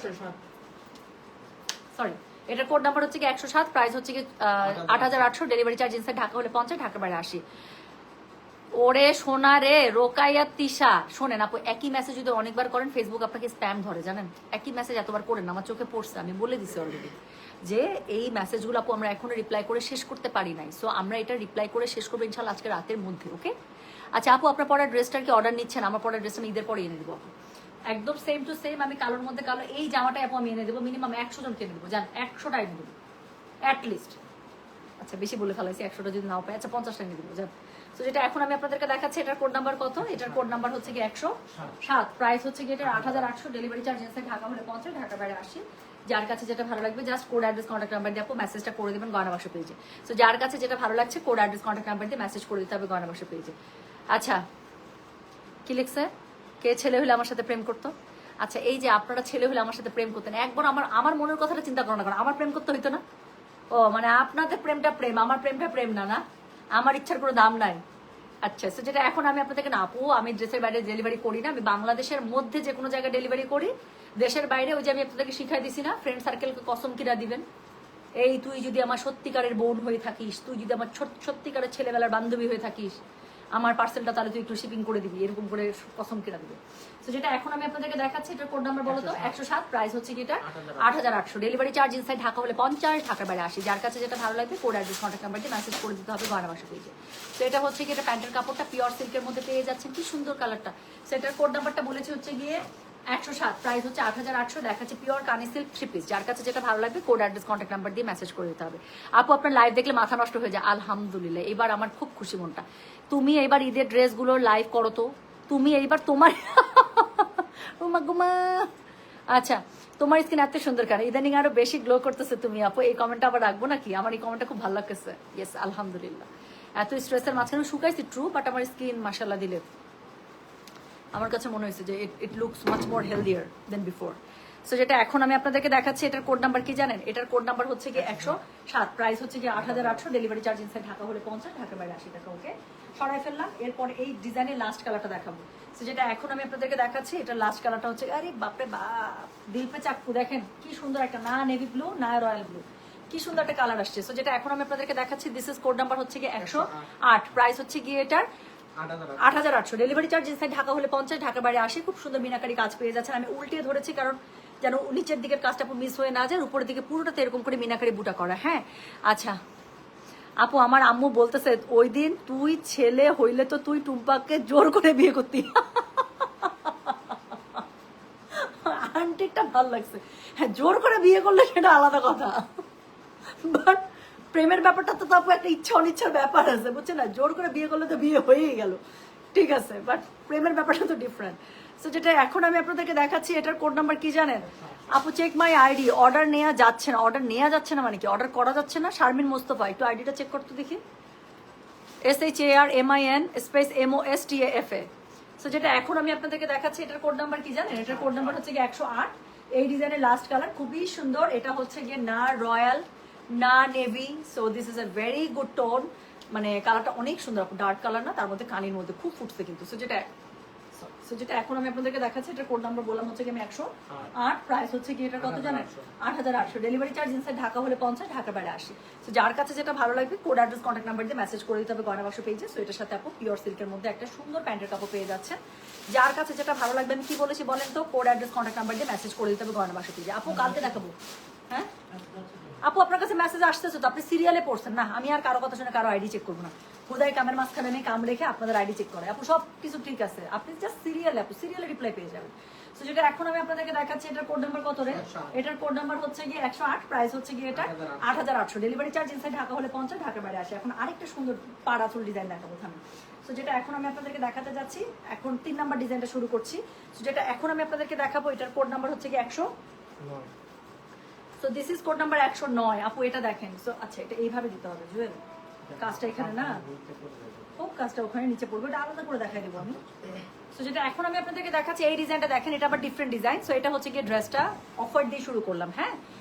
A: সরি, এটার কোড নাম্বার হচ্ছে কি 107, প্রাইস হচ্ছে কি 8800। ডেলিভারি চার্জ ইনসাইড ঢাকা হলে 50, ঢাকার বাইরে 80। ওরে সোনা রে রোকাইয়া তিশা, শোনেন আপু, একই মেসেজ যদি অনেকবার করেন ফেসবুক আপনাকে স্প্যাম ধরে, জানেন? একই মেসেজ এতবার করেন, আমার চোখে পড়ছে, আমি বলে দিছি অলরেডি যে এই মেসেজগুলো আপু আমরা এখনো রিপ্লাই করে শেষ করতে পারি নাই। সো আমরা এটা রিপ্লাই করে শেষ করবো ইনশাল্লাহ আজকে রাতের মধ্যে, ওকে? আচ্ছা আপু, আপনার পরের ড্রেসটার কি অর্ডার নিচ্ছেন? আমার পরের ড্রেসটা আমি ঈদের পরে এনে দেবো আপু, একদম সেম টু সেম। আমি কালোর মধ্যে কালো, এই জামাটাই আপু আমি এনে দেবো, মিনিমাম 100 জনকে এনে দেবো, জান 100টা এনে দেবো অ্যাটলিস্ট। আচ্ছা বেশি বলে ফেলাইছি, 100টা যদি নাও পাই, আচ্ছা 50টা এনে দেবো, জান। তো যেটা এখন আমি আপনাদেরকে দেখাচ্ছি, এটার কোড নাম্বার কত? এটার কোড নাম্বার হচ্ছে কি 107, প্রাইস হচ্ছে কি এটার 8800। ডেলিভারি চার্জ ইনসাইড ঢাকা হলে 50, ঢাকার বাইরে 80। যার কাছে যেটা ভালো লাগবে just code address contact number দিয়ে আপু মেসেজটা করে দেবেন গয়না বাক্স পেজে। সো যার কাছে যেটা ভালো লাগছে কোড অ্যাড্রেস কন্ট্যাক্ট নাম্বার দিয়ে মেসেজ করে দিতে হবে গয়না বাক্স পেজে। আচ্ছা কি লিখছে, কে ছেলে হলে আমার সাথে প্রেম করতো? আচ্ছা এই যে আপনারা ছেলে হলে আমার সাথে প্রেম করতেন, একবার আমার মনের কথাটা চিন্তা করো না, কারণ আমার প্রেম করতে হইতো না। ও মানে আপনাদের প্রেমটা প্রেম, আমার প্রেমটা প্রেম না, না আমার ইচ্ছার কোনো দাম নাই। আচ্ছা, তো যেটা এখন আমি আপনাদেরকে না আপু, আমি ড্রেসের বাইরে ডেলিভারি করি না, আমি বাংলাদেশের মধ্যে যে কোনো জায়গায় ডেলিভারি করি। দেশের বাইরে ওই যে আমি আপনাদেরকে শিখাই দিছি না, ফ্রেন্ড সার্কেলকে কসম কিনা দিবেন, এই তুই যদি আমার সত্যিকারের বোন হয়ে থাকিস, তুই যদি আমার সত্যিকারের ছেলেবেলার বান্ধবী হয়ে থাকিস, আমার পার্সেলটা তাহলে তুই একটু শিপিং করে দিবি, এরকম করে কসম কিনা দিবে। তো যেটা এখন আমি আপনাদেরকে দেখাচ্ছি, এটার কোড নাম্বার বলো তো 107, প্রাইস হচ্ছে কি এটা 8800। ডেলিভারি চার্জ ইনসাইড ঢাকা হলে 50, ঢাকার বাইরে 80। যার কাছে যেটা ভালো লাগবে কোড অ্যাড্রেস কন্ট্যাক্ট নাম্বার দিয়ে মেসেজ করে দিতে হবে গয়না বাক্স পেজে। তো এটা হচ্ছে কি এটা প্যান্টের কাপড়টা পিওর সিল্কের মধ্যে পেয়ে যাচ্ছেন, কি সুন্দর কালারটা। সেটার কোড নাম্বারটা বলেছি হচ্ছে গিয়ে 107, প্রাইস হচ্ছে 8800। দেখাচ্ছে পিওর কানি সিল্ক থ্রি পিস। যার কাছে যেটা ভালো লাগবে কোড অ্যাড্রেস কন্ট্যাক্ট নাম্বার দিয়ে মেসেজ করে দিতে হবে। আপু আপনার লাইভ দেখলে মাথা নষ্ট হয়ে যায়, আলহামদুলিল্লাহ এবার আমার খুব খুশি মনটা। তুমি এইবার ঈদের ড্রেসগুলোর লাইভ করো তো, তুমি এইবার তোমার আচ্ছা তোমার স্কিন এত সুন্দর কেন, ইদানিং আরো বেশি গ্লো করতেছে তুমি আপু। এই কমেন্টটা আবার রাখবো নাকি? আমার এই কমেন্টটা খুব ভালো লাগতেছে। ইয়েস আলহামদুলিল্লাহ, এত স্ট্রেসের মাঝখানে শুকাইছি ট্রু, বাট আমার স্কিন মাশাআল্লাহ দিলে আমার কাছে মনে হয়েছে যে it looks much more healthier than before. So যেটা এখন আমি আপনাদেরকে দেখাচ্ছি, এটার কোড নাম্বার কি জানেন? এটার কোড নাম্বার হচ্ছে কি 107, প্রাইস হচ্ছে কি 8800, ডেলিভারি চার্জ ইনসাইড ঢাকা হলে 50, ঢাকার বাইরে 80 টাকা। ওকে, সরাই ফেললাম। এরপর এই ডিজাইনের লাস্ট কালারটা দেখাবো। সো যেটা এখন আমি আপনাদেরকে দেখাচ্ছি, এটার লাস্ট কালারটা হচ্ছে, আরে বাপরে বাপ, দিল পে চাক্কু, দেখেন কি সুন্দর একটা, না নেভি ব্লু না রয়্যাল ব্লু, কি সুন্দর একটা কালার আসছে। সো যেটা এখন আমি আপনাদেরকে দেখাচ্ছি, দিস ইজ কোড নাম্বার হচ্ছে কি 108, প্রাইস হচ্ছে গিয়ে এটার 8800, ডেলিভারি চার্জ ইনসাইড ঢাকা হলে 50, ঢাকার বাইরে 80। খুব সুন্দর মিনাকারি কাজ পেয়ে যাচ্ছেন। আমি উল্টিয়ে ধরেছি কারণ যেন নিচের দিকের কাজটা মিস হয়ে না যায়, উপরের দিকে পুরোটাতে এরকম করে মিনাকারি বুটা করা। হ্যাঁ, আচ্ছা আপু, আমার আম্মু বলতেছে ওই দিন তুই ছেলে হইলে তো তুই টুম্পাকে জোর করে বিয়ে করতি। আন্টিটা ভাল লাগছে। হ্যাঁ, জোর করে বিয়ে করলে সেটা আলাদা কথা, বাট প্রেমের ব্যাপারটা তো আপু একটা ইচ্ছা অনিচ্ছার ব্যাপার আছে, বুঝছে না? জোর করে বিয়ে করলে তো বিয়ে হয়েই গেল, ঠিক আছে, বাট প্রেমের ব্যাপারটা তো ডিফারেন্ট। সো যেটা এখন আমি আপনাদেরকে দেখাচ্ছি, এটার কোড নাম্বার কি জানেন আপু? Check my ID. অর্ডার নেওয়া যাচ্ছে না। অর্ডার নেওয়া যাচ্ছে না মানে কি? অর্ডার করা যাচ্ছে না। শারমিন মোস্তফা, একটু আইডিটা চেক করতে দেখি। SHARMIN space MOSTAFA। সো যেটা এখন আমি আপনাদেরকে দেখাচ্ছি, এটার কোড নাম্বার কি জানেন? এটার কোড নাম্বার হচ্ছে গিয়ে 108। এই ডিজাইনের লাস্ট কালার খুবই সুন্দর। এটা হচ্ছে গিয়ে না রয়্যাল না navy, so this is a very good tone. মানে কালারটা অনেক সুন্দর, ডার্ক কালার না, তার মধ্যে কানির মধ্যে খুব ফুটছে কিন্তু। সো যেটা এখন আমি আপনাদেরকে দেখাচ্ছি, এটার কোড নাম্বার বললাম হচ্ছে কি আমি 108, প্রাইস হচ্ছে কি এটার কত জানেন? 8800, ডেলিভারি চার্জ ইনসাইড ঢাকা হলে 50, ঢাকার বাইরে 80। সো যার কাছে যেটা ভালো লাগবে, কোড অ্যাড্রেস কন্ট্যাক্ট নাম্বার দিয়ে মেসেজ করে দিতে হবে গয়না বাক্স পেজে। সো এটার সাথে আপু পিওর সিল্কের মধ্যে একটা সুন্দর প্যান্টের কাপড় পেয়ে যাচ্ছে। যার কাছে যেটা ভালো লাগবে, আমি কি বলেছি বলেন তো? কোড অ্যাড্রেস কন্ট্যাক্ট নাম্বার দিয়ে মেসেজ করে দিতে হবে গয়না বাক্স পেজে। আপু কালকে দেখাবো। হ্যাঁ আপু, আপনার কাছে মেসেজ আসতেছে তো, আপনি সিরিয়ালে পড়ছেন না? আমি আর কারো কথা শুনে কারো আইডি চেক করবো না। খোদাই কামের মাঝখানে নেই, কাম রেখে আপনাদের আইডি চেক করে আপু, সব কিছু ঠিক আছে, আপনি জাস্ট সিরিয়ালে, আপু সিরিয়ালে রিপ্লাই পেয়ে যাবেন। তো যেটা এখন আমি আপনাদেরকে দেখাচ্ছি, এটার কোড নাম্বার কত রে? এটার কোড নাম্বার হচ্ছে গিয়ে 108, প্রাইস হচ্ছে গিয়ে এটা 8800, ডেলিভারি চার্জ ইনসাইড ঢাকা হলে 50, ঢাকার বাইরে 80। এখন আরেকটা সুন্দর পাড়াচুল ডিজাইন দেখাবো আমি। সো যেটা এখন আমি আপনাদেরকে দেখাতে যাচ্ছি, এখন 3 নাম্বার ডিজাইনটা শুরু করছি। সো যেটা এখন আমি আপনাদেরকে দেখাবো, এটার কোড নাম্বার হচ্ছে গিয়ে 100। So this is code number 109। আপু এটা দেখেন। সো আচ্ছা, এটা এইভাবে দিতে হবে জুয়েল, কাজটা এখানে না, ও কাজটা ওখানে নিচে পড়বে, এটা আলাদা করে দেখাই দেবো আমি। সো যেটা এখন আমি আপনাদেরকে দেখাচ্ছি, এই ডিজাইনটা দেখেন, এটা আবার ডিফারেন্ট ডিজাইন। সো এটা হচ্ছে গিয়ে ড্রেসটা অফ হোয়াইট দিয়ে শুরু করলাম। হ্যাঁ,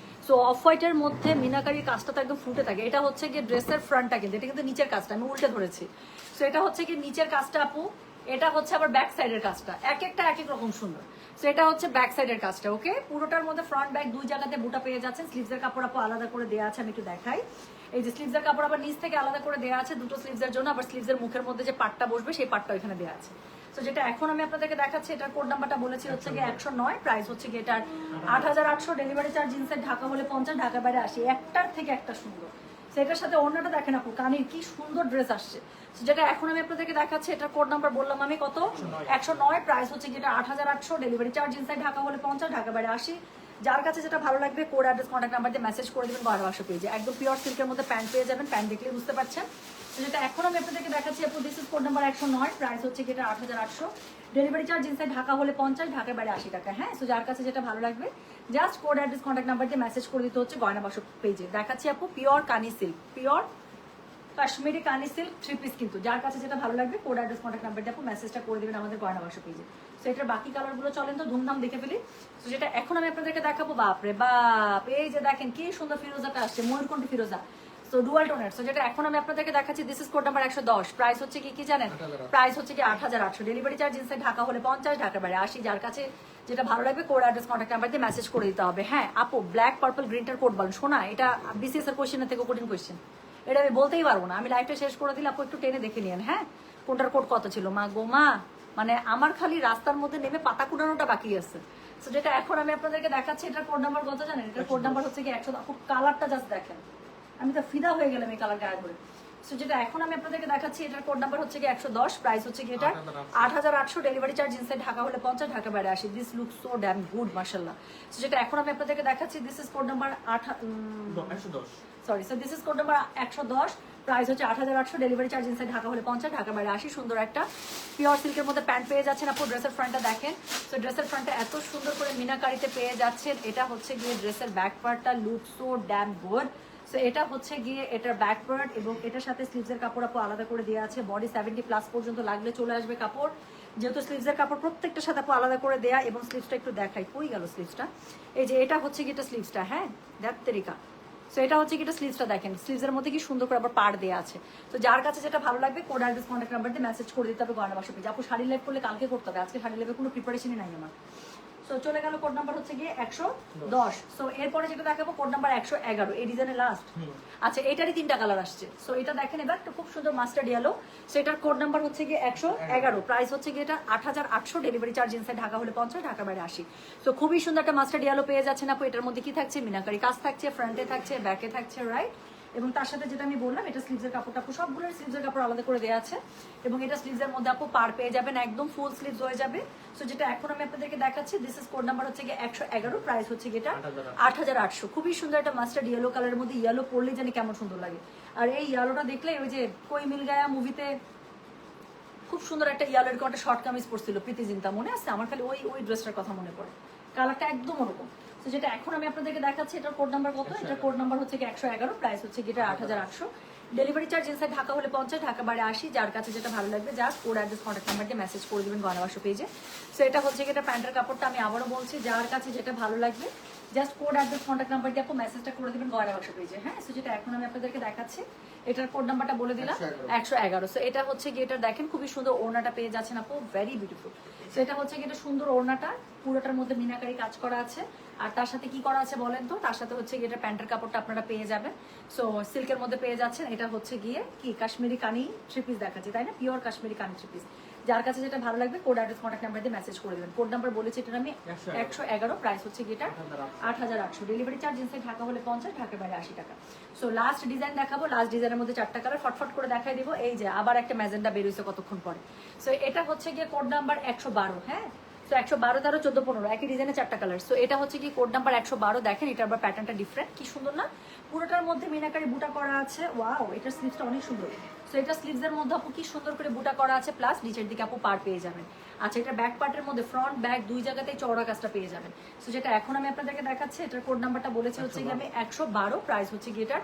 A: সো অফ হোয়াইটের মধ্যে মিনাকারির কাজটা তো একদম ফুটে থাকে। এটা হচ্ছে গিয়ে ড্রেসের ফ্রন্টটা, কিন্তু এটা কিন্তু নিচের কাজটা আমি উল্টে ধরেছি। সো এটা হচ্ছে গিয়ে নিচের কাজটা আপু, এটা হচ্ছে আবার ব্যাক সাইডের কাজটা, এক একটা এক এক রকম সুন্দর। সো এটা হচ্ছে ব্যাক সাইডের কাজটা। ওকে, পুরোটার মধ্যে ফ্রন্ট ব্যাক দুই জায়গাতে বুটা পেয়ে যাচ্ছেন। স্লিভসের কাপড় আপু আলাদা করে দেওয়া আছে, আমি একটু দেখাই। এই যে স্লিভসের কাপড় আবার নিচ থেকে আলাদা করে দেওয়া আছে দুটো স্লিভসের জন্য, আবার স্লিভসের মুখের মধ্যে যে পাটটা বসবে সেই পাটটা এখানে দেওয়া আছে। সো যেটা এখন আমি আপনাদেরকে দেখাচ্ছি, এটার কোড নাম্বারটা বলেছি হচ্ছে গিয়ে 109, প্রাইস হচ্ছে গিয়ে এটার 8800, ডেলিভারি চার্জ ইনসাইড ঢাকা হলে 50, ঢাকার বাইরে 80। একটার থেকে একটা সুন্দর। সেটার সাথে অন্যটা দেখেন আপু, কানের কি সুন্দর ড্রেস আসছে। যেটা এখন আমি আপনাদেরকে দেখাচ্ছি, এটার কোড নাম্বার বললাম আমি কত? 109, প্রাইস হচ্ছে যেটা 8800, ডেলিভারি চার্জ ইনসাইড ঢাকা হলে 50, ঢাকার বাইরে 80। যার কাছে যেটা ভালো লাগবে, কোড অ্যাড্রেস কন্ট্যাক্ট নাম্বার দিয়ে মেসেজ করে দেবেন গয়না বাক্স পেজে। একদম পিওর সিল্কের মধ্যে প্যান্ট পেয়ে যাবেন, প্যান্ট দেখলে বুঝতে পারছেন। যেটা এখন আমি আপনাদেরকে দেখাচ্ছি আপু, this is code number 109, price হচ্ছে যেটা 8800, ডেলিভারি চার্জ ইনসাইড ঢাকা হলে 50, ঢাকার বাইরে 80 টাকা। হ্যাঁ, সো যার কাছে যেটা ভালো লাগবে, just code address contact number দিয়ে মেসেজ করে দিতে হচ্ছে গয়না বাক্স পেজে। দেখাচ্ছি আপু পিওর কানি সিল্ক, পিওর কাশ্মীরি কানি সিল্ক 3 পিস কিন্তু। যার কাছে যেটা ভালো লাগবে, কোড অ্যাড্রেস কন্ট্যাক্ট নাম্বার দিয়ে আপু মেসেজটা করে দেবেন আমাদের গয়না বাক্স পেজে। সো এটার বাকি কালারগুলো চলেন তো ধুমধাম দেখে ফেলি। তো যেটা এখন আমি আপনাদেরকে দেখাবো, বাপরে বাপ, এই যে দেখেন কি সুন্দর ফিরোজাটা আসছে, ময়ূরকণ্ঠী ফিরোজা। সো ডুয়াল টোনের। সো যেটা এখন আমি আপনাদেরকে দেখাচ্ছি, this is code number 110, price হচ্ছে কি জানেন? প্রাইস হচ্ছে কি 8800, ডেলিভারি চার্জ ইনসাইড ঢাকা হলে 50, ঢাকার বাইরে 80। যার কাছে যেটা ভালো লাগবে, কোড অ্যাড্রেস কন্ট্যাক্ট নাম্বার দিয়ে মেসেজ করে দিতে হবে। হ্যাঁ আপু, ব্ল্যাক পার্পল গ্রিনটার কোড বলেন। শোনা, এটা বিসিএস এর কোশ্চেনের থেকে কঠিন কোশ্চেন, এটা আমি বলতেই পারবো না। আমি লাইভটা শেষ করে দিলে আপু একটু টেনে দেখে নিন। হ্যাঁ, কোনটার কোড কত ছিল? মা গো মা, মানে আমার খালি রাস্তার মধ্যে নেমে পাতা কুড়ানোটা বাকি আছে। সো যেটা এখন আমি আপনাদেরকে দেখাচ্ছি, এটার কোড নাম্বার কত জানেন? এটার কোড নাম্বার হচ্ছে কি 100। আপু কালারটা জাস্ট দেখেন, আমি তো ফিদা হয়ে গেলাম এই কালার গায়ে ধরে। সো যেটা এখন আমি আপনাদেরকে দেখাচ্ছি, এটার কোড নাম্বার হচ্ছে কি 110, প্রাইস হচ্ছে কি এটা 8800, ডেলিভারি চার্জ ইনসাইড ঢাকা হলে 50, ঢাকা বাইরে 80। This look so dam good, মাশাআল্লাহ। সো যেটা এখন আমি আপনাদেরকে দেখাচ্ছি, this is code number 110, sorry. So this is code number 110, price হচ্ছে 8800, ডেলিভারি চার্জ ইনসাইড ঢাকা হলে 50, ঢাকা বাইরে 80। সুন্দর একটা পিওর সিল্কের মধ্যে প্যান্ট পেয়ে যাচ্ছেন আপু। ড্রেসের ফ্রন্টটা দেখেন। সো ড্রেসের ফ্রন্টটা এত সুন্দর করে মিনাকারিতে পেয়ে যাচ্ছেন। এটা হচ্ছে গিয়ে ড্রেসের ব্যাক পার্টটা, look so dam good. So এটা হচ্ছে গিয়ে এটার ব্যাক পার্ট, এবং এটার সাথে স্লিভসের কাপড় আপু আলাদা করে দেওয়া আছে। বডি 70+ পর্যন্ত লাগলে চলে আসবে কাপড়। যেহেতু স্লিভসের কাপড় প্রত্যেকটার সাথে আপু আলাদা করে দেয়া, এবং স্লিভসটা একটু দেখাই, কই গেল স্লিভসটা, এই যে এটা হচ্ছে কি এটা স্লিভসটা, হ্যাঁ দেখ। সো এটা হচ্ছে কি এটা স্লিভসটা দেখেন, স্লিভসের মধ্যে কি সুন্দর করে আবার পাড় দেওয়া আছে। তো যার কাছে যেটা ভালো লাগবে কোড অ্যাড্রেস কন্ট্যাক্ট নাম্বার দিয়ে মেসেজ করে দিতে হবে গয়না বাসা পেজে। আপু শাড়ি লাইভ করলে কালকে করতে হবে, আজকে শাড়ি লাইভে কোনো প্রিপারেশনই নাই আমার। সো চলে গেল কোড নাম্বার হচ্ছে গিয়ে 110। সো এরপরে যেটা দেখাবো কোড নাম্বার 111, এই ডিজাইনের লাস্ট। আচ্ছা এটারই 3টা কালার আসছে। সো এটা দেখেন এবার খুব সুন্দর মাস্টার্ড ইয়েলো। সো এটার কোড নাম্বার হচ্ছে গিয়ে 111, প্রাইস হচ্ছে গিয়ে এটা 8800, ডেলিভারি চার্জ ইনসাইড ঢাকা হলে 50, ঢাকা বাইরে 80। সো খুবই সুন্দর একটা মাস্টার্ড ইয়েলো পেয়ে যাচ্ছেন আপু। এটার মধ্যে কি থাকছে, মিনাকারি কাজ থাকছে, ফ্রন্টে থাকছে, ব্যাকে থাকছে, রাইট। এবং তার সাথে যেটা আমি বললাম এটা স্লিভসের কাপড়টা আপু সবগুলোর স্লিভসের কাপড় আলাদা করে দেওয়া আছে, এবং এটা স্লিভসের মধ্যে আপু পার পেয়ে যাবেন, একদম ফুল স্লিভস হয়ে যাবে। সো যেটা এখন আমি আপনাদেরকে দেখাচ্ছি, দিস ইজ কোড নাম্বার হচ্ছে গিয়ে 111, প্রাইস হচ্ছে গিয়ে এটা 8800। খুবই সুন্দর একটা মাস্টার্ড ইয়েলো কালারের মধ্যে, ইয়েলো পরলেই জানি কেমন সুন্দর লাগে। আর এই ইয়েলোটা দেখলে ওই যে কোই মিল গায়া মুভিতে খুব সুন্দর একটা ইয়েলো এরকম একটা শর্ট কামিজ পরছিল প্রীতি জিন্তা, মনে আছে আমার? খালি ওই ড্রেসটার কথা মনে পড়ে, কালারটা একদম ওরকম। তো যেটা এখন আমি আপনাদেরকে দেখাচ্ছি এটার কোড নাম্বার কত, এটার কোড নাম্বার হচ্ছে 111, প্রাইস হচ্ছে গিয়ে 8800, ডেলিভারি চার্জ ইনসাইড ঢাকা হলে 50, ঢাকা বাইরে 80। যার কাছে যেটা ভালো লাগবে just code address contact number দিয়ে মেসেজ করে দেবেন গয়না বাসা পেজে। সো এটা হচ্ছে গিয়ে এটা প্যান্টের কাপড়টা, আমি আবারও বলছি যার কাছে যেটা ভালো লাগবে just code address contact number দিয়ে আপু মেসেজটা করে দেবেন গয়না বাসা পেজে, হ্যাঁ। সো যেটা এখন আমি আপনাদেরকে দেখাচ্ছি এটার কোড নাম্বারটা বলে দিলাম 111। সো এটা হচ্ছে গিয়ে এটা দেখেন খুবই সুন্দর ওড়নাটা পেয়ে যাচ্ছেন আপু, ভেরি বিউটিফুল। সো এটা হচ্ছে গিয়ে এটা সুন্দর ওড়নাটা, পুরোটার মধ্যে মিনাকারি কাজ করা আছে। আর তার সাথে কি করা আছে বলেন তো, তার সাথে হচ্ছে গিয়ে এটা প্যান্টের কাপড়টা আপনারা পেয়ে যাবেন। সো সিল্কের মধ্যে পেয়ে যাচ্ছেন। এটা হচ্ছে গিয়ে কি কাশ্মীরি কানি থ্রি পিস দেখাচ্ছে, তাই না? পিওর কাশ্মীরি কানি থ্রি পিস। যার কাছে যেটা ভালো লাগবে কোড অ্যাড্রেস কন্ট্যাক্ট নাম্বার দিয়ে মেসেজ করে দেবেন। কোড নাম্বার বলেছি এটার আমি 111, প্রাইস হচ্ছে গিয়ে এটা 8800, ডেলিভারি চার্জ ইনসাইড ঢাকা হলে 50, ঢাকা বাইরে 80 টাকা। সো লাস্ট ডিজাইন দেখাবো, লাস্ট ডিজাইনের মধ্যে 4টা কালার ফটফট করে দেখাই দিব। এই যে আবার একটা ম্যাজেন্ডা বের হইছে কতক্ষণ পরে। সো এটা হচ্ছে গিয়ে কোড নাম্বার 112, হ্যাঁ। তো 112, 13, 14, 15 একই ডিজাইনে 4টা কালার। সো এটা হচ্ছে কি কোড নাম্বার 112, দেখেন এটা আবার প্যাটার্নটা ডিফারেন্ট, কি সুন্দর না? পুরোটার মধ্যে মিনাকারি বুটা করা আছে, ওয়াও এটার স্লিভসটা অনেক সুন্দর। সো এটা স্লিভসের মধ্যে আপু কি সুন্দর করে বুটা করা আছে, প্লাস নিচের দিকে আপু পার পেয়ে যাবেন। আচ্ছা এটা ব্যাক পার্টের মধ্যে ফ্রন্ট ব্যাক দুই জায়গাতেই চওড়া কাজটা পেয়ে যাবেন। সো যেটা এখন আমি আপনাদেরকে দেখাচ্ছি এটার কোড নাম্বারটা বলেছি হচ্ছে গিয়ে আমি 112, প্রাইস হচ্ছে গিয়ে এটা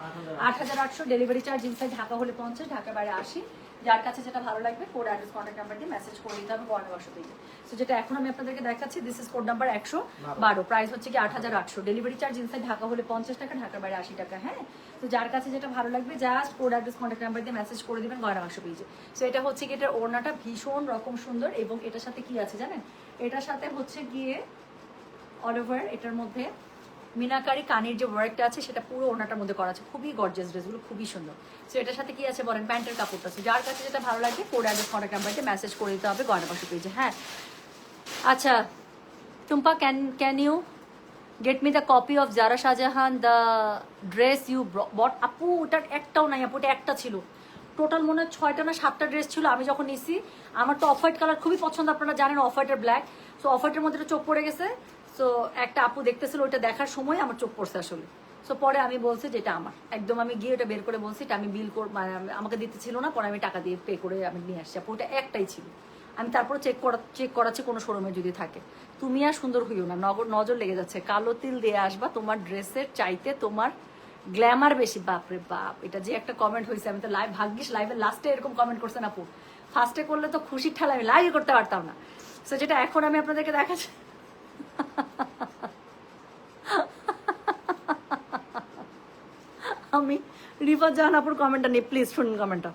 A: 8800, ডেলিভারি চার্জ ইনসাইড ঢাকা হলে 50, ঢাকা বাইরে 80। যার কাছে যেটা ভালো লাগবে কোড অ্যাড্রেস কন্ট্যাক্ট নাম্বার দিয়ে মেসেজ করে দিতে হবে গয়না বাসা পেজে। সো যেটা এখন আমি আপনাদেরকে দেখাচ্ছি this is code number 112, price হচ্ছে কি 8800, ডেলিভারি চার্জ ইনসাইড ঢাকা হলে 50 টাকা, ঢাকা বাইরে 80 টাকা, হ্যাঁ। তো যার কাছে যেটা ভালো লাগবে just code address contact number দিয়ে মেসেজ করে দিবেন গয়না বাসা পেজে। সো এটা হচ্ছে কি এটার ওড়নাটা ভীষণ রকম সুন্দর, এবং এটার সাথে কি আছে জানেন, এটার সাথে হচ্ছে গিয়ে অল ওভার এটার মধ্যে মিনাকারি কানের যে ওয়ার্কটা আছে সেটা পুরো ওড়নাটার মধ্যে করা আছে, খুবই গর্জিয়াস ড্রেসগুলো, খুবই সুন্দর। সো এটার সাথে কি আছে বলেন, প্যান্টের কাপড়টা আছে। যার কাছে যেটা ভালো লাগে কোড অ্যাড্রেস কন্ট্যাক্ট নাম্বার দিয়ে মেসেজ করে দিতে হবে গয়না বাসা পেজে, হ্যাঁ। আচ্ছা Tumpa, can you get me the copy of Zara Shahjahan the dress you bought? আপু ওটার একটাও নাই আপু, ওটা একটা ছিল। টোটাল মনে হয় 6টা না 7টা ড্রেস ছিল আমি যখন নিছি। আমার তো অফ হোয়াইট কালার খুবই পছন্দ, আপনারা জানেন অফ হোয়াইট আর ব্ল্যাক। সো অফ হোয়াইটের মধ্যে চোখ পড়ে গেছে। সো একটা আপু দেখতেছিল, ওইটা দেখার সময় আমার চোখ পড়ছে আসলে। সো পরে আমি বলছি যেটা আমার একদম, আমি গিয়ে ওটা বের করে বলছি এটা আমি বিল করে, মানে আমাকে দিতে ছিল না, পরে আমি টাকা দিয়ে পে করে আমি নিয়ে আসছি। আপু ওটা একটাই ছিল। আমি তারপরে চেক করাচ্ছি কোনো শোরুমে যদি থাকে। তুমি আর সুন্দর হইও না, নজর লেগে যাচ্ছে। কালো তিল দিয়ে আসবা, তোমার ড্রেসের চাইতে তোমার গ্ল্যামার বেশি। বাপরে বাপ, এটা যে একটা কমেন্ট হয়েছে, আমি তো লাইভ, ভাগ্যিস লাইভের লাস্টে এরকম কমেন্ট করছেন আপু। ফার্স্টে করলে তো খুশির ঠেলা আমি লাইভ করতে পারতাম না। সো যেটা এখন আমি আপনাদেরকে দেখাচ্ছি, আমি রিফাত জাহান আপুর কমেন্টটা নিই, প্লিজ শুনুন কমেন্টটা।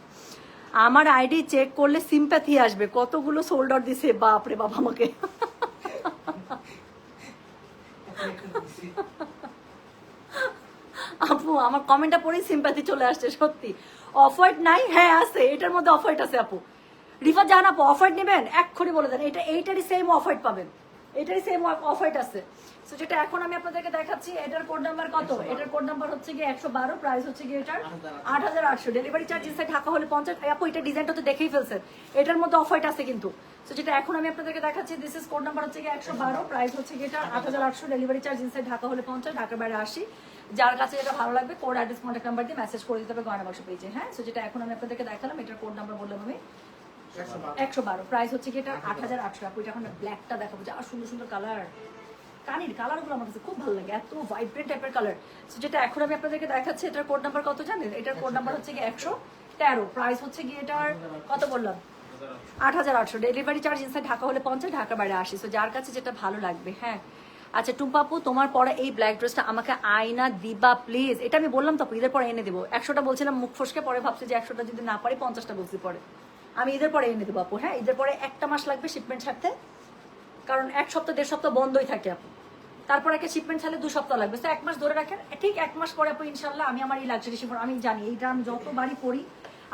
A: আমার আইডি চেক করলে সিম্প্যাথি আসবে, কতগুলো সোল্ডার দিছে বাপরে বাপ আমাকে। আপু আমার কমেন্টটা পড়েই সিম্প্যাথি চলে আসছে, সত্যি। অফ হোয়াইট নাই? হ্যাঁ আছে, এটার মধ্যে অফ হোয়াইট আছে আপু। রিফাত জাহান আপু অফ হোয়াইট নেবেন এক্ষুনি বলে দেন, এইটারই সেম অফ হোয়াইট পাবেন, এটারই সেম অফ হোয়াইট আছে। সো যেটা এখন আমি আপনাদেরকে দেখাচ্ছি এটার কোড নাম্বার কত, এটার কোড নাম্বার হচ্ছে গিয়ে 112, প্রাইস হচ্ছে গিয়ে এটার 8800, ডেলিভারি চার্জ ইনসাইড ঢাকা হলে 50। আপু এটা ডিজাইনটা তো দেখেই ফেলছেন, এটার মধ্যে অফ হোয়াইট আছে কিন্তু। সো যেটা এখন আমি আপনাদেরকে দেখাচ্ছি দিস ইজ কোড নাম্বার হচ্ছে গিয়ে 112, প্রাইস হচ্ছে গিয়ে এটা 8800, ডেলিভারি চার্জ ইনসাইড ঢাকা হলে 50, ঢাকার বাইরে 80। যার কাছে যেটা ভালো লাগবে কোড অ্যাড্রেস কন্ট্যাক্ট নাম্বার দিয়ে মেসেজ করে দিতে হবে গয়না বাসা পেজে, হ্যাঁ। সো যেটা এখন আমি আপনাদেরকে দেখালাম এটার কোড নাম্বার বললাম আমি 112, প্রাইস হচ্ছে কি এটা 8800। আপু এটা এখন ব্ল্যাকটা দেখাবো, যা সুন্দর সুন্দর কালার, কানের কালারগুলো আমার কাছে খুব ভালো লাগে, এত ভাইব্রেন্ট টাইপের কালার। সো যেটা এখন আমি আপনাদেরকে দেখাচ্ছি এটার কোড নাম্বার কত জানেন, এটার কোড নাম্বার হচ্ছে গিয়ে 113, প্রাইস হচ্ছে গিয়ে এটার কত বললাম 8,800 ডেলিভারি চার্জ ইনসাইড ঢাকা হলে 50, ঢাকা বাইরে 80। সো যার কাছে যেটা ভালো লাগবে। হ্যাঁ আচ্ছা টুম্পাপু, তোমার পরা এই ব্ল্যাক ড্রেসটা আমাকে আয়না দিবা প্লিজ। এটা আমি বললাম তো ঈদের পরে এনে দেবো। 100টা বলছিলাম মুখ ফসকে, পরে ভাবছি যে 100টা যদি না পারি 50টা বলছি পরে। আমি ঈদের পরে এনে দেবো আপু। হ্যাঁ ঈদের পরে 1টা মাস লাগবে শিপমেন্ট ছাড়তে, কারণ 1 সপ্তাহ 1.5 সপ্তাহ বন্ধই থাকে আপু। তারপর একটা শিপমেন্ট ছাড়লে 2 সপ্তাহ লাগবে। তো 1 মাস ধরে রাখেন, ঠিক 1 মাস পরে আপু ইনশাল্লাহ আমি আমার এই লাক্সারি শিফন, আমি জানি এইটা আমি যতবারই পরি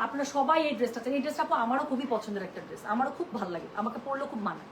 A: আপনারা সবাই এই ড্রেসটা চান। এই ড্রেসটা আপু আমারও খুবই পছন্দের একটা ড্রেস, আমারও খুব ভালো লাগে, আমাকে পরলেও খুব মানায়।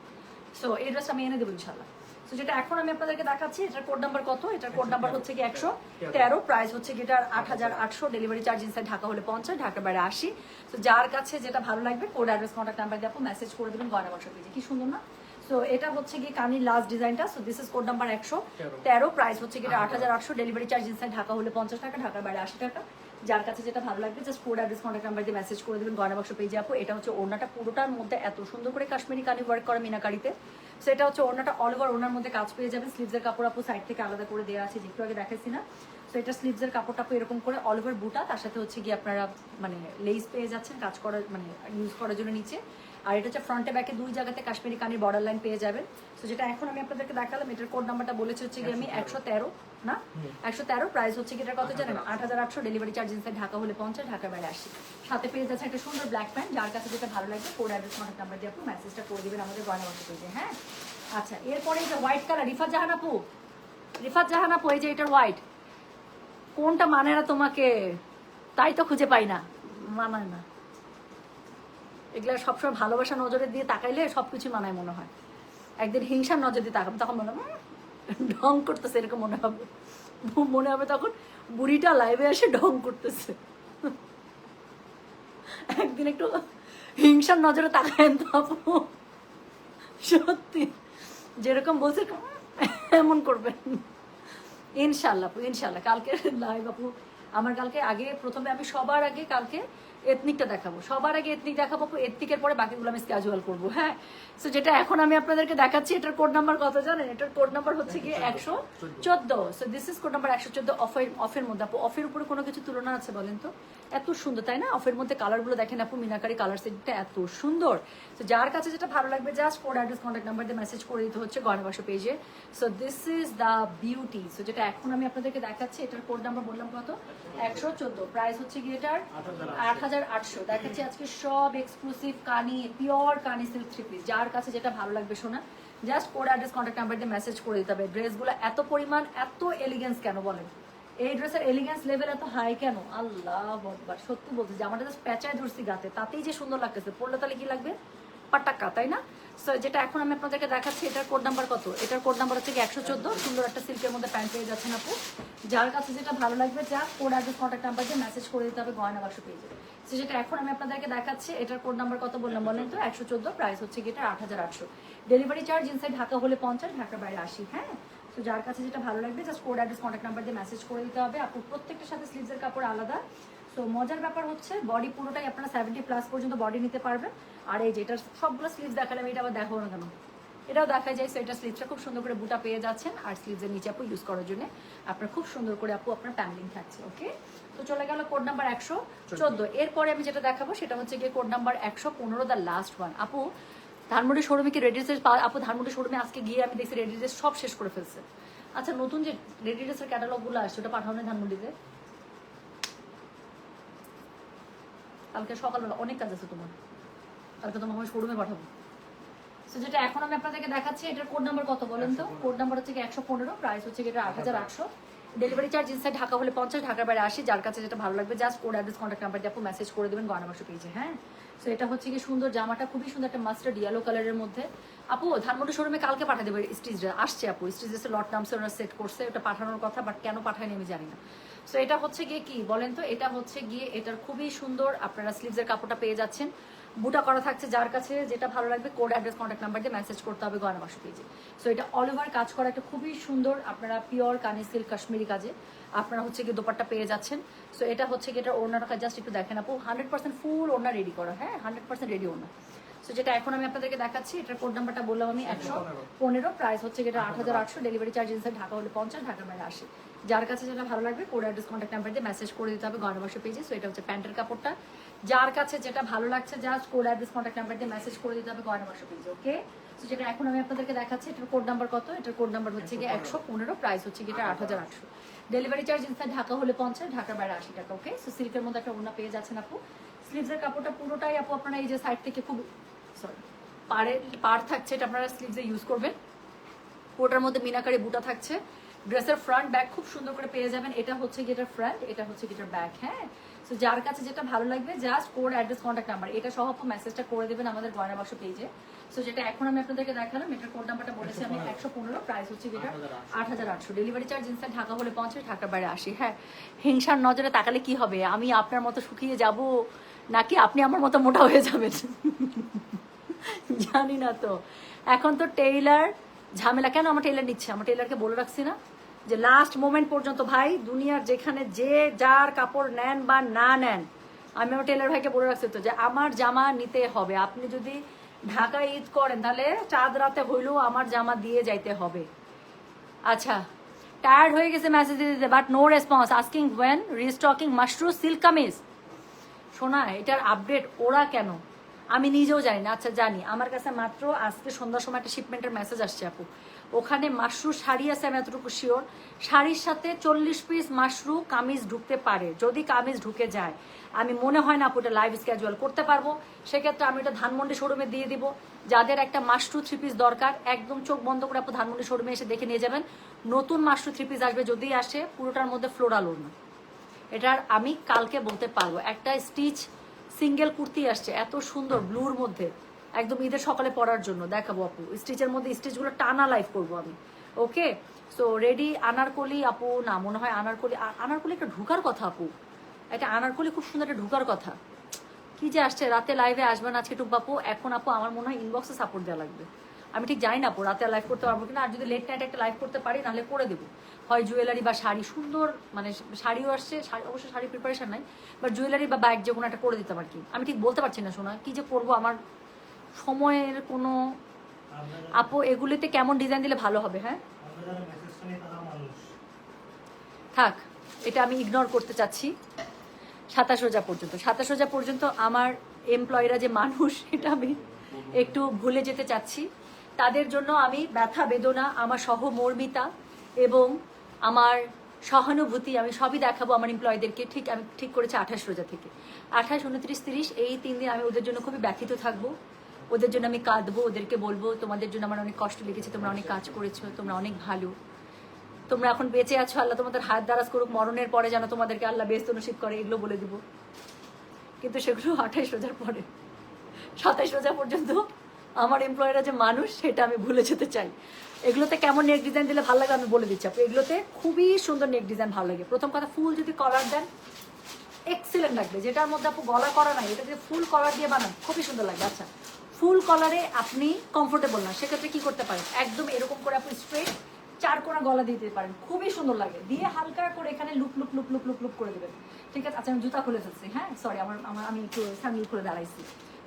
A: সো এই ড্রেসটা আমি এনে দেবো ইনশাল্লাহ। তো যেটা এখন আমি আপনাদেরকে দেখাচ্ছি, এটার কোড নাম্বার কত? এটার কোড নাম্বার হচ্ছে কি 113, প্রাইস হচ্ছে কি এটার 8,800, ডেলিভারি চার্জ ইনসাইড ঢাকা হলে 50, ঢাকা বাইরে 80। তো যার কাছে যেটা ভালো লাগবে কোড অ্যাড্রেস কন্ট্যাক্ট নাম্বার দিয়ে আপু মেসেজ করে দেবেন গয়না বাক্স পেজে। কি সুন্দর না? সো এটা হচ্ছে কি কানির লাস্ট ডিজাইনটা। So this is code number 113, price হচ্ছে কি 8,800, ডেলিভারি চার্জ ইনসাইড ঢাকা হলে 50 টাকা, ঢাকা বাইরে 80 টাকা। যার কাছে যেটা ভালো লাগবে just code address contact number দিয়ে মেসেজ করে দেবেন গয়না বাক্স পেজে আপু। এটা হচ্ছে ওড়নাটা, পুরোটার মধ্যে এত সুন্দর করে কাশ্মীরি কানি ওয়ার্ক করা মিনাকারিতে। সো এটা হচ্ছে ওড়নাটা, অল ওভার ওড়নার মধ্যে কাজ পেয়ে যাবেন। স্লিভসের কাপড় আপু সাইড থেকে আলাদা করে দেওয়া আছে, যেটু আগে দেখাচ্ছি না। সো এটা স্লিভসের কাপড়টা আপু এরকম করে অল ওভার বুটা, তার সাথে হচ্ছে গিয়ে আপনারা মানে লেস পেয়ে যাচ্ছেন কাজ করার, মানে ইউজ করার জন্য নিচে। আর এটা হচ্ছে ফ্রন্টে ব্যাকে 2 জায়গাতে কাশ্মীরি কানির বর্ডার লাইন পেয়ে যাবেন। সো যেটা এখন আমি আপনাদেরকে দেখালাম, এটার কোড নাম্বারটা বলেছে হচ্ছে গিয়ে আমি 113 না 113, প্রাইস হচ্ছে কি এটার কত জানেন? 8,800, ডেলিভারি চার্জ ইনসাইড ঢাকা হলে 50, ঢাকা বাইরে 80। সাথে পেয়ে যাচ্ছে একটা সুন্দর ব্ল্যাক প্যান্ট। যার কাছে যেটা ভালো লাগবে কোড অ্যাড্রেস কন্ট্যাক্ট নাম্বার দিয়ে আপু মেসেজটা করে দিবেন আমাদের গয়না বাক্স পেজে। হ্যাঁ আচ্ছা এরপরে এই যে হোয়াইট কালার, রিফাত জাহান আপু, রিফাত জাহান আপু, এই যে এটার হোয়াইট, কোনটা মানে না তোমাকে? তাই তো খুঁজে পাই না, মানায় না। এগুলা সবসময় ভালোবাসা নজরে দিয়ে তাকাইলে সবকিছু মানায় মনে হয়। একদিন হিংসার নজর দিয়ে তাকাবো, তখন মনে হয় ঢং করতেছে, এরকম মনে হবে। মনে হবে তখন বুড়িটা লাইভে এসে ঢং করতেছে। একদিন একটু হিংসার নজরে তাকায়েন তো আপু, সত্যি যেরকম বলছে এমন করবেন ইনশাল্লাহ আপু, ইনশাল্লাহ। কালকে লাইভ আপু আমার, কালকে আগে প্রথমে আমি সবার আগে কালকে এথনিকটা দেখাবো, সবার আগে এথনিক দেখাবো আপু, এথনিকের পরে বাকিগুলো আমি ক্যাজুয়াল করবো। হ্যাঁ সো যেটা এখন আমি আপনাদেরকে দেখাচ্ছি, এটার কোড নাম্বার কত জানেন? এটার কোড নাম্বার হচ্ছে কি 114। So this is code number 114। অফের মধ্যে আপু, অফের উপরে কোনো কিছু তুলনা আছে বলেন তো? এত সুন্দর তাই না? অফের মধ্যে কালারগুলো দেখেন আপু, মিনাকারি কালার সেটটা এত সুন্দর। তো যার কাছে যেটা ভালো লাগবে just code address contact number দিয়ে মেসেজ করে দিতে হচ্ছে গয়না বাক্স পেজে। So this is the beauty. So যেটা এখন আমি আপনাদেরকে দেখাচ্ছি, এটার কোড নাম্বার বললাম কত? 114, প্রাইস হচ্ছে কি এটার 8,800। দেখাচ্ছি আজকে সব এক্সক্লুসিভ কানি, পিওর কানি সিল্ক থ্রি পিস। যার কাছে যেটা ভালো লাগবে শোনা, just code address contact number দিয়ে মেসেজ করে দিতে হবে। ড্রেসগুলো এত পরিমাণ, এত এলিগেন্স কেন বলেন? এই ড্রেসের এলিগেন্স লেভেল এত হাই কেন? আল্লাহ বকবার, সত্যি বলতে যে আমাদের জাস্ট প্যাচায় ধরছি গাতে, তাতেই যে সুন্দর লাগতেছে, পড়লে তাহলে কি লাগবে? পাটাক্কা, তাই না? সো যেটা এখন আমি আপনাদেরকে দেখাচ্ছি, এটার কোড নাম্বার কত? এটার কোড নাম্বার হচ্ছে কি 114। সুন্দর একটা সিল্কের মধ্যে প্যান্ট পেয়ে যাচ্ছেন আপু। যার কাছে যেটা ভালো লাগবে যা কোড অ্যাড্রেস কন্ট্যাক্ট নাম্বার দিয়ে মেসেজ করে দিতে হবে গয়না বাক্স পেজে। সো যেটা এখন আমি আপনাদেরকে দেখাচ্ছি, এটার কোড নাম্বার কত বললাম বলেন তো? 114, প্রাইস হচ্ছে কি এটা 8,800, ডেলিভারি চার্জ ইনসাইড ঢাকা হলে 50, ঢাকা বাইরে 80। হ্যাঁ তো যার কাছে যেটা ভালো লাগবে just code address contact number দিয়ে মেসেজ করে দিতে হবে আপু। প্রত্যেকটার সাথে স্লিভসের কাপড় আলাদা। তো মজার ব্যাপার হচ্ছে বডি পুরোটাই আপনারা 70+ পর্যন্ত বডি নিতে পারবেন। আর এই যে এটা সবগুলো স্লিভস দেখালাম, এটা আবার দেখো না কেন, এটাও দেখা যায়। সো এটা স্লিভসটা খুব সুন্দর করে বুটা পেয়ে যাচ্ছেন, আর স্লিভসের নিচে আপু ইউজ করার জন্য আপনার খুব সুন্দর করে আপু আপনার প্যানেলিং থাকছে। ওকে তো চলে গেল কোড নাম্বার 114। এরপরে আমি যেটা দেখাবো সেটা হচ্ছে গিয়ে code number 115, the last one. আপু ধানমন্ডি শোরুমে কি রেডি ড্রেস? আপু ধানমন্ডি শোরুমে আজকে গিয়ে আমি দেখছি রেডি ড্রেস সব শেষ করে ফেলছে। আচ্ছা নতুন যে রেডি ড্রেসের ক্যাটালগুলো আসছে ওটা পাঠানো ধানমন্ডিতে? কালকে সকালবেলা অনেক কাজ আছে তোমার, কালকে তোমার আমি শোরুমে পাঠাবো। সো যেটা এখন আমি আপনাদেরকে দেখাচ্ছি, এটার কোড নাম্বার কত বলেন তো? কোড নাম্বার হচ্ছে কি 115, প্রাইস হচ্ছে কি এটা 8,800, ডেলিভারি চার্জ ইনসাইড ঢাকা হলে 50, ঢাকার বাইরে 80। যার কাছে যেটা ভালো লাগবে just code address contact number দিয়ে আপু মেসেজ করে দেবেন গয়না বাক্স পেজে। হ্যাঁ সো এটা হচ্ছে কি সুন্দর জামাটা, খুবই সুন্দর একটা মাস্টার্ড ইয়েলো কালারের মধ্যে। আপু ধানমন্ডি শোরুমে কালকে পাঠিয়ে দেবে স্টিচ ড্রেস আসছে আপু, স্টিচ ড্রেসের লট নামছে, ওরা সেট করছে, ওটা পাঠানোর কথা, বাট কেন পাঠায়নি আমি জানি না। সো এটা হচ্ছে গিয়ে কি বলেন তো? এটা হচ্ছে গিয়ে এটার খুবই সুন্দর আপনারা স্লিভসের কাপড়টা পেয়ে যাচ্ছেন, বুটা করা থাকছে। যার কাছে যেটা ভালো লাগবে কোড অ্যাড্রেস কন্ট্যাক্ট নাম্বার দিয়ে মেসেজ করতে হবে গয়না বাক্স পেজে। সো এটা অল ওভার কাজ করা একটা খুবই সুন্দর আপনারা পিওর কানি সিল্ক কাশ্মীরি কাজে আপনারা হচ্ছে কি দোপাট্টা পেয়ে যাচ্ছেন। সো এটা হচ্ছে কি এটা ওড়নাটা জাস্ট একটু দেখেন আপু, 100% ফুল ওড়না রেডি করা। হ্যাঁ 100% রেডি ওড়না। তো যেটা এখন আমি আপনাদেরকে দেখাচ্ছি, এটার কোড নাম্বারটা বললাম আমি 115, প্রাইস হচ্ছে যেটা 8800, ডেলিভারি চার্জ ইনসাইড ঢাকা হলে 50, ঢাকার বাইরে 80। যার কাছে যেটা ভালো লাগবে কোড অ্যাড্রেস কন্ট্যাক্ট নাম্বার দিয়ে মেসেজ করে দিতে হবে গয়না বাক্স পেজে। সো এটা হচ্ছে প্যান্টের কাপড়টা, যার কাছে যেটা ভালো লাগছে just code address contact number দিয়ে মেসেজ করে দিতে হবে গয়না বাক্স পেজে, ওকে। তো যেটা এখন আমি আপনাদেরকে দেখাচ্ছি, এটার কোড নাম্বার কত, এটার কোড নাম্বার হচ্ছে গিয়ে 115, প্রাইস হচ্ছে গিয়ে 8800, ডেলিভারি চার্জ ইনসাইড ঢাকা হলে 50, ঢাকার বাইরে 80 টাকা, ওকে। সো সিল্কের মধ্যে একটা ওড়না পেয়ে যাচ্ছেন আপু। স্লিভসের কাপড়টা পুরোটাই আপু আপনারা এই যে সাইড থেকে খুব সরি পার থাকছে, এটা আপনারা স্লিভসে ইউজ করবেন। পুরোটার মধ্যে মিনাকারি বুটা থাকছে। ড্রেসের ফ্রন্ট ব্যাক খুব সুন্দর করে পেয়ে যাবেন। এটা হচ্ছে গিটার ফ্রন্ট, এটা হচ্ছে গিটার ব্যাক, হ্যাঁ। সো যার কাছে যেটা ভালো লাগবে just code address contact number এটা সহ আপু মেসেজটা করে দেবেন আমাদের গয়না বাক্স পেজে। সো যেটা এখন আমি আপনাদেরকে দেখালাম, এটার কোড নাম্বারটা বলেছি আমি 115, প্রাইস হচ্ছে guitar 8800, delivery charge inside Dhaka হলে 50, ঢাকার বাইরে 80। হ্যাঁ, হিংসার নজরে তাকালে কি হবে, আমি আপনার মতো শুকিয়ে যাব নাকি আপনি আমার মতো মোটা হয়ে যাবেন জানি না। তো এখন তো টেইলার ঝামেলা, কেন আমার টেইলার নিচ্ছে, আমার টেইলারকে বলে রাখছি না যে লাস্ট মোমেন্ট পর্যন্ত ভাই দুনিয়ার যেখানে যে যার কাপড় নেন বা না নেন, আমি আমার টেইলার ভাইকে বলে রাখছি তো যে আমার জামা নিতে হবে। আপনি যদি ঢাকায় ঈদ করেন তাহলে চাঁদ রাতে হইলেও আমার জামা দিয়ে যাইতে হবে। আচ্ছা, টায়ার্ড হয়ে গেছে মেসেজ দিতে, but no response, asking when restocking mashru silk kameez. শোনা, এটার আপডেট ওরা কেন আমি নিজেও জানি না। আচ্ছা জানি, আমার কাছে মাত্র আজকে সন্ধ্যার সময় একটা শিপমেন্টের মেসেজ আসছে আপু, ওখানে মাশরু শাড়ি আছে, আমি এতটুকু শিওর। শাড়ির সাথে 40 পিস মাশরু কামিজ ঢুকতে পারে, যদি কামিজ ঢুকে যায়। আমি মনে হয় না আপু এটা লাইভ স্ক্যাজুয়াল করতে পারবো, সেক্ষেত্রে আমি এটা ধানমন্ডি শোরুমে দিয়ে দিব। যাদের একটা মাশরু 3 পিস দরকার, একদম চোখ বন্ধ করে আপু ধানমন্ডি শোরুমে এসে দেখে নিয়ে যাবেন। নতুন মাশরু 3 পিস আসবে, যদি আসে পুরোটার মধ্যে ফ্লোরাল ওড়না, এটার আমি কালকে বলতে পারবো। একটা স্টিচ সিঙ্গেল কুর্তি আসছে এত সুন্দর ব্লুর মধ্যে, একদম ঈদের সকালে পরার জন্য দেখাবো আপু। স্টিচের মধ্যে স্টিচগুলো টানা লাইভ করবো আমি, ওকে। সো রেডি আনারকলি আপু, না মনে হয় আনারকলি একটা ঢুকার কথা আপু, একটা আনারকলি খুব সুন্দর একটা ঢুকার কথা। কি যে আসছে, রাতে লাইভে আসবেন আজকে টুক আপু। এখন আপু আমার মনে হয় ইনবক্সে সাপোর্ট দেওয়া লাগবে, আমি ঠিক জানি না আপু রাতে লাইভ করতে পারবো কিনা। আর যদি লেট নাইট একটা লাইভ করতে পারি নাহলে করে দেবো, হয় জুয়েলারি বা শাড়ি, সুন্দর মানে শাড়িও আসছে, অবশ্য শাড়ি প্রিপারেশন নাই, বাট জুয়েলারি বা ব্যাগ যে কোনো একটা করে দিতাম আর কি। আমি ঠিক বলতে পারছি না শোনা, কি যে করবো, আমার সময়ের কোনো। আপু এগুলিতে কেমন ডিজাইন দিলে ভালো হবে? হ্যাঁ থাক, এটা আমি ইগনোর করতে চাচ্ছি। 27 রোজা পর্যন্ত, 27 রোজা পর্যন্ত আমার এমপ্লয়িরা যে মানুষ, এটা আমি একটু ভুলে যেতে চাচ্ছি। তাদের জন্য আমি ব্যথা বেদনা, আমার সহমর্মিতা এবং আমার সহানুভূতি আমি সবই দেখাবো আমার এমপ্লয়ীদেরকে। আমি ঠিক করেছি 28 রোজা থেকে 28, 29, 30 এই 3 দিন আমি ওদের জন্য খুবই ব্যথিত থাকবো, ওদের জন্য আমি কাঁদবো, ওদেরকে বলবো তোমাদের জন্য আমার অনেক কষ্ট লেগেছে, তোমরা অনেক কাজ করেছো, তোমরা অনেক ভালো, তোমরা এখন বেঁচে আছো, আল্লাহ তোমাদের হাত দারাজ করুক, মরণের পরে যেন তোমাদেরকে আল্লাহ বেহেশত নসিব করে, এগুলো বলে দিব। কিন্তু সেগুলো 28 রোজার পরে, 27 রোজা পর্যন্ত আমার এমপ্লয়িরা যে মানুষ সেটা আমি ভুলে যেতে চাই। এগুলোতে কেমন নেক ডিজাইন দিলে ভালো লাগে আমি বলে দিচ্ছি আপু। এগুলোতে খুবই সুন্দর নেক ডিজাইন ভালো লাগে। প্রথম কথা, ফুল যদি কলার দেন এক্সিলেন্ট লাগবে, যেটার মধ্যে আপু গলা করা নাই, এটা যদি ফুল কলার দিয়ে বানান খুবই সুন্দর লাগবে। আচ্ছা, ফুল কলারে আপনি কমফোর্টেবল না, সেক্ষেত্রে কি করতে পারেন, একদম এরকম করে আপনি স্ট্রেট 4 কোণা গলা দিতে পারেন, খুবই সুন্দর লাগে। দিয়ে হালকা করে এখানে loop loop loop loop loop loop করে দেবেন, ঠিক আছে। আচ্ছা আমি জুতা খুলে ফেলছি, হ্যাঁ সরি, আমি একটু স্যান্ডেল খুলে দাঁড়াইছি,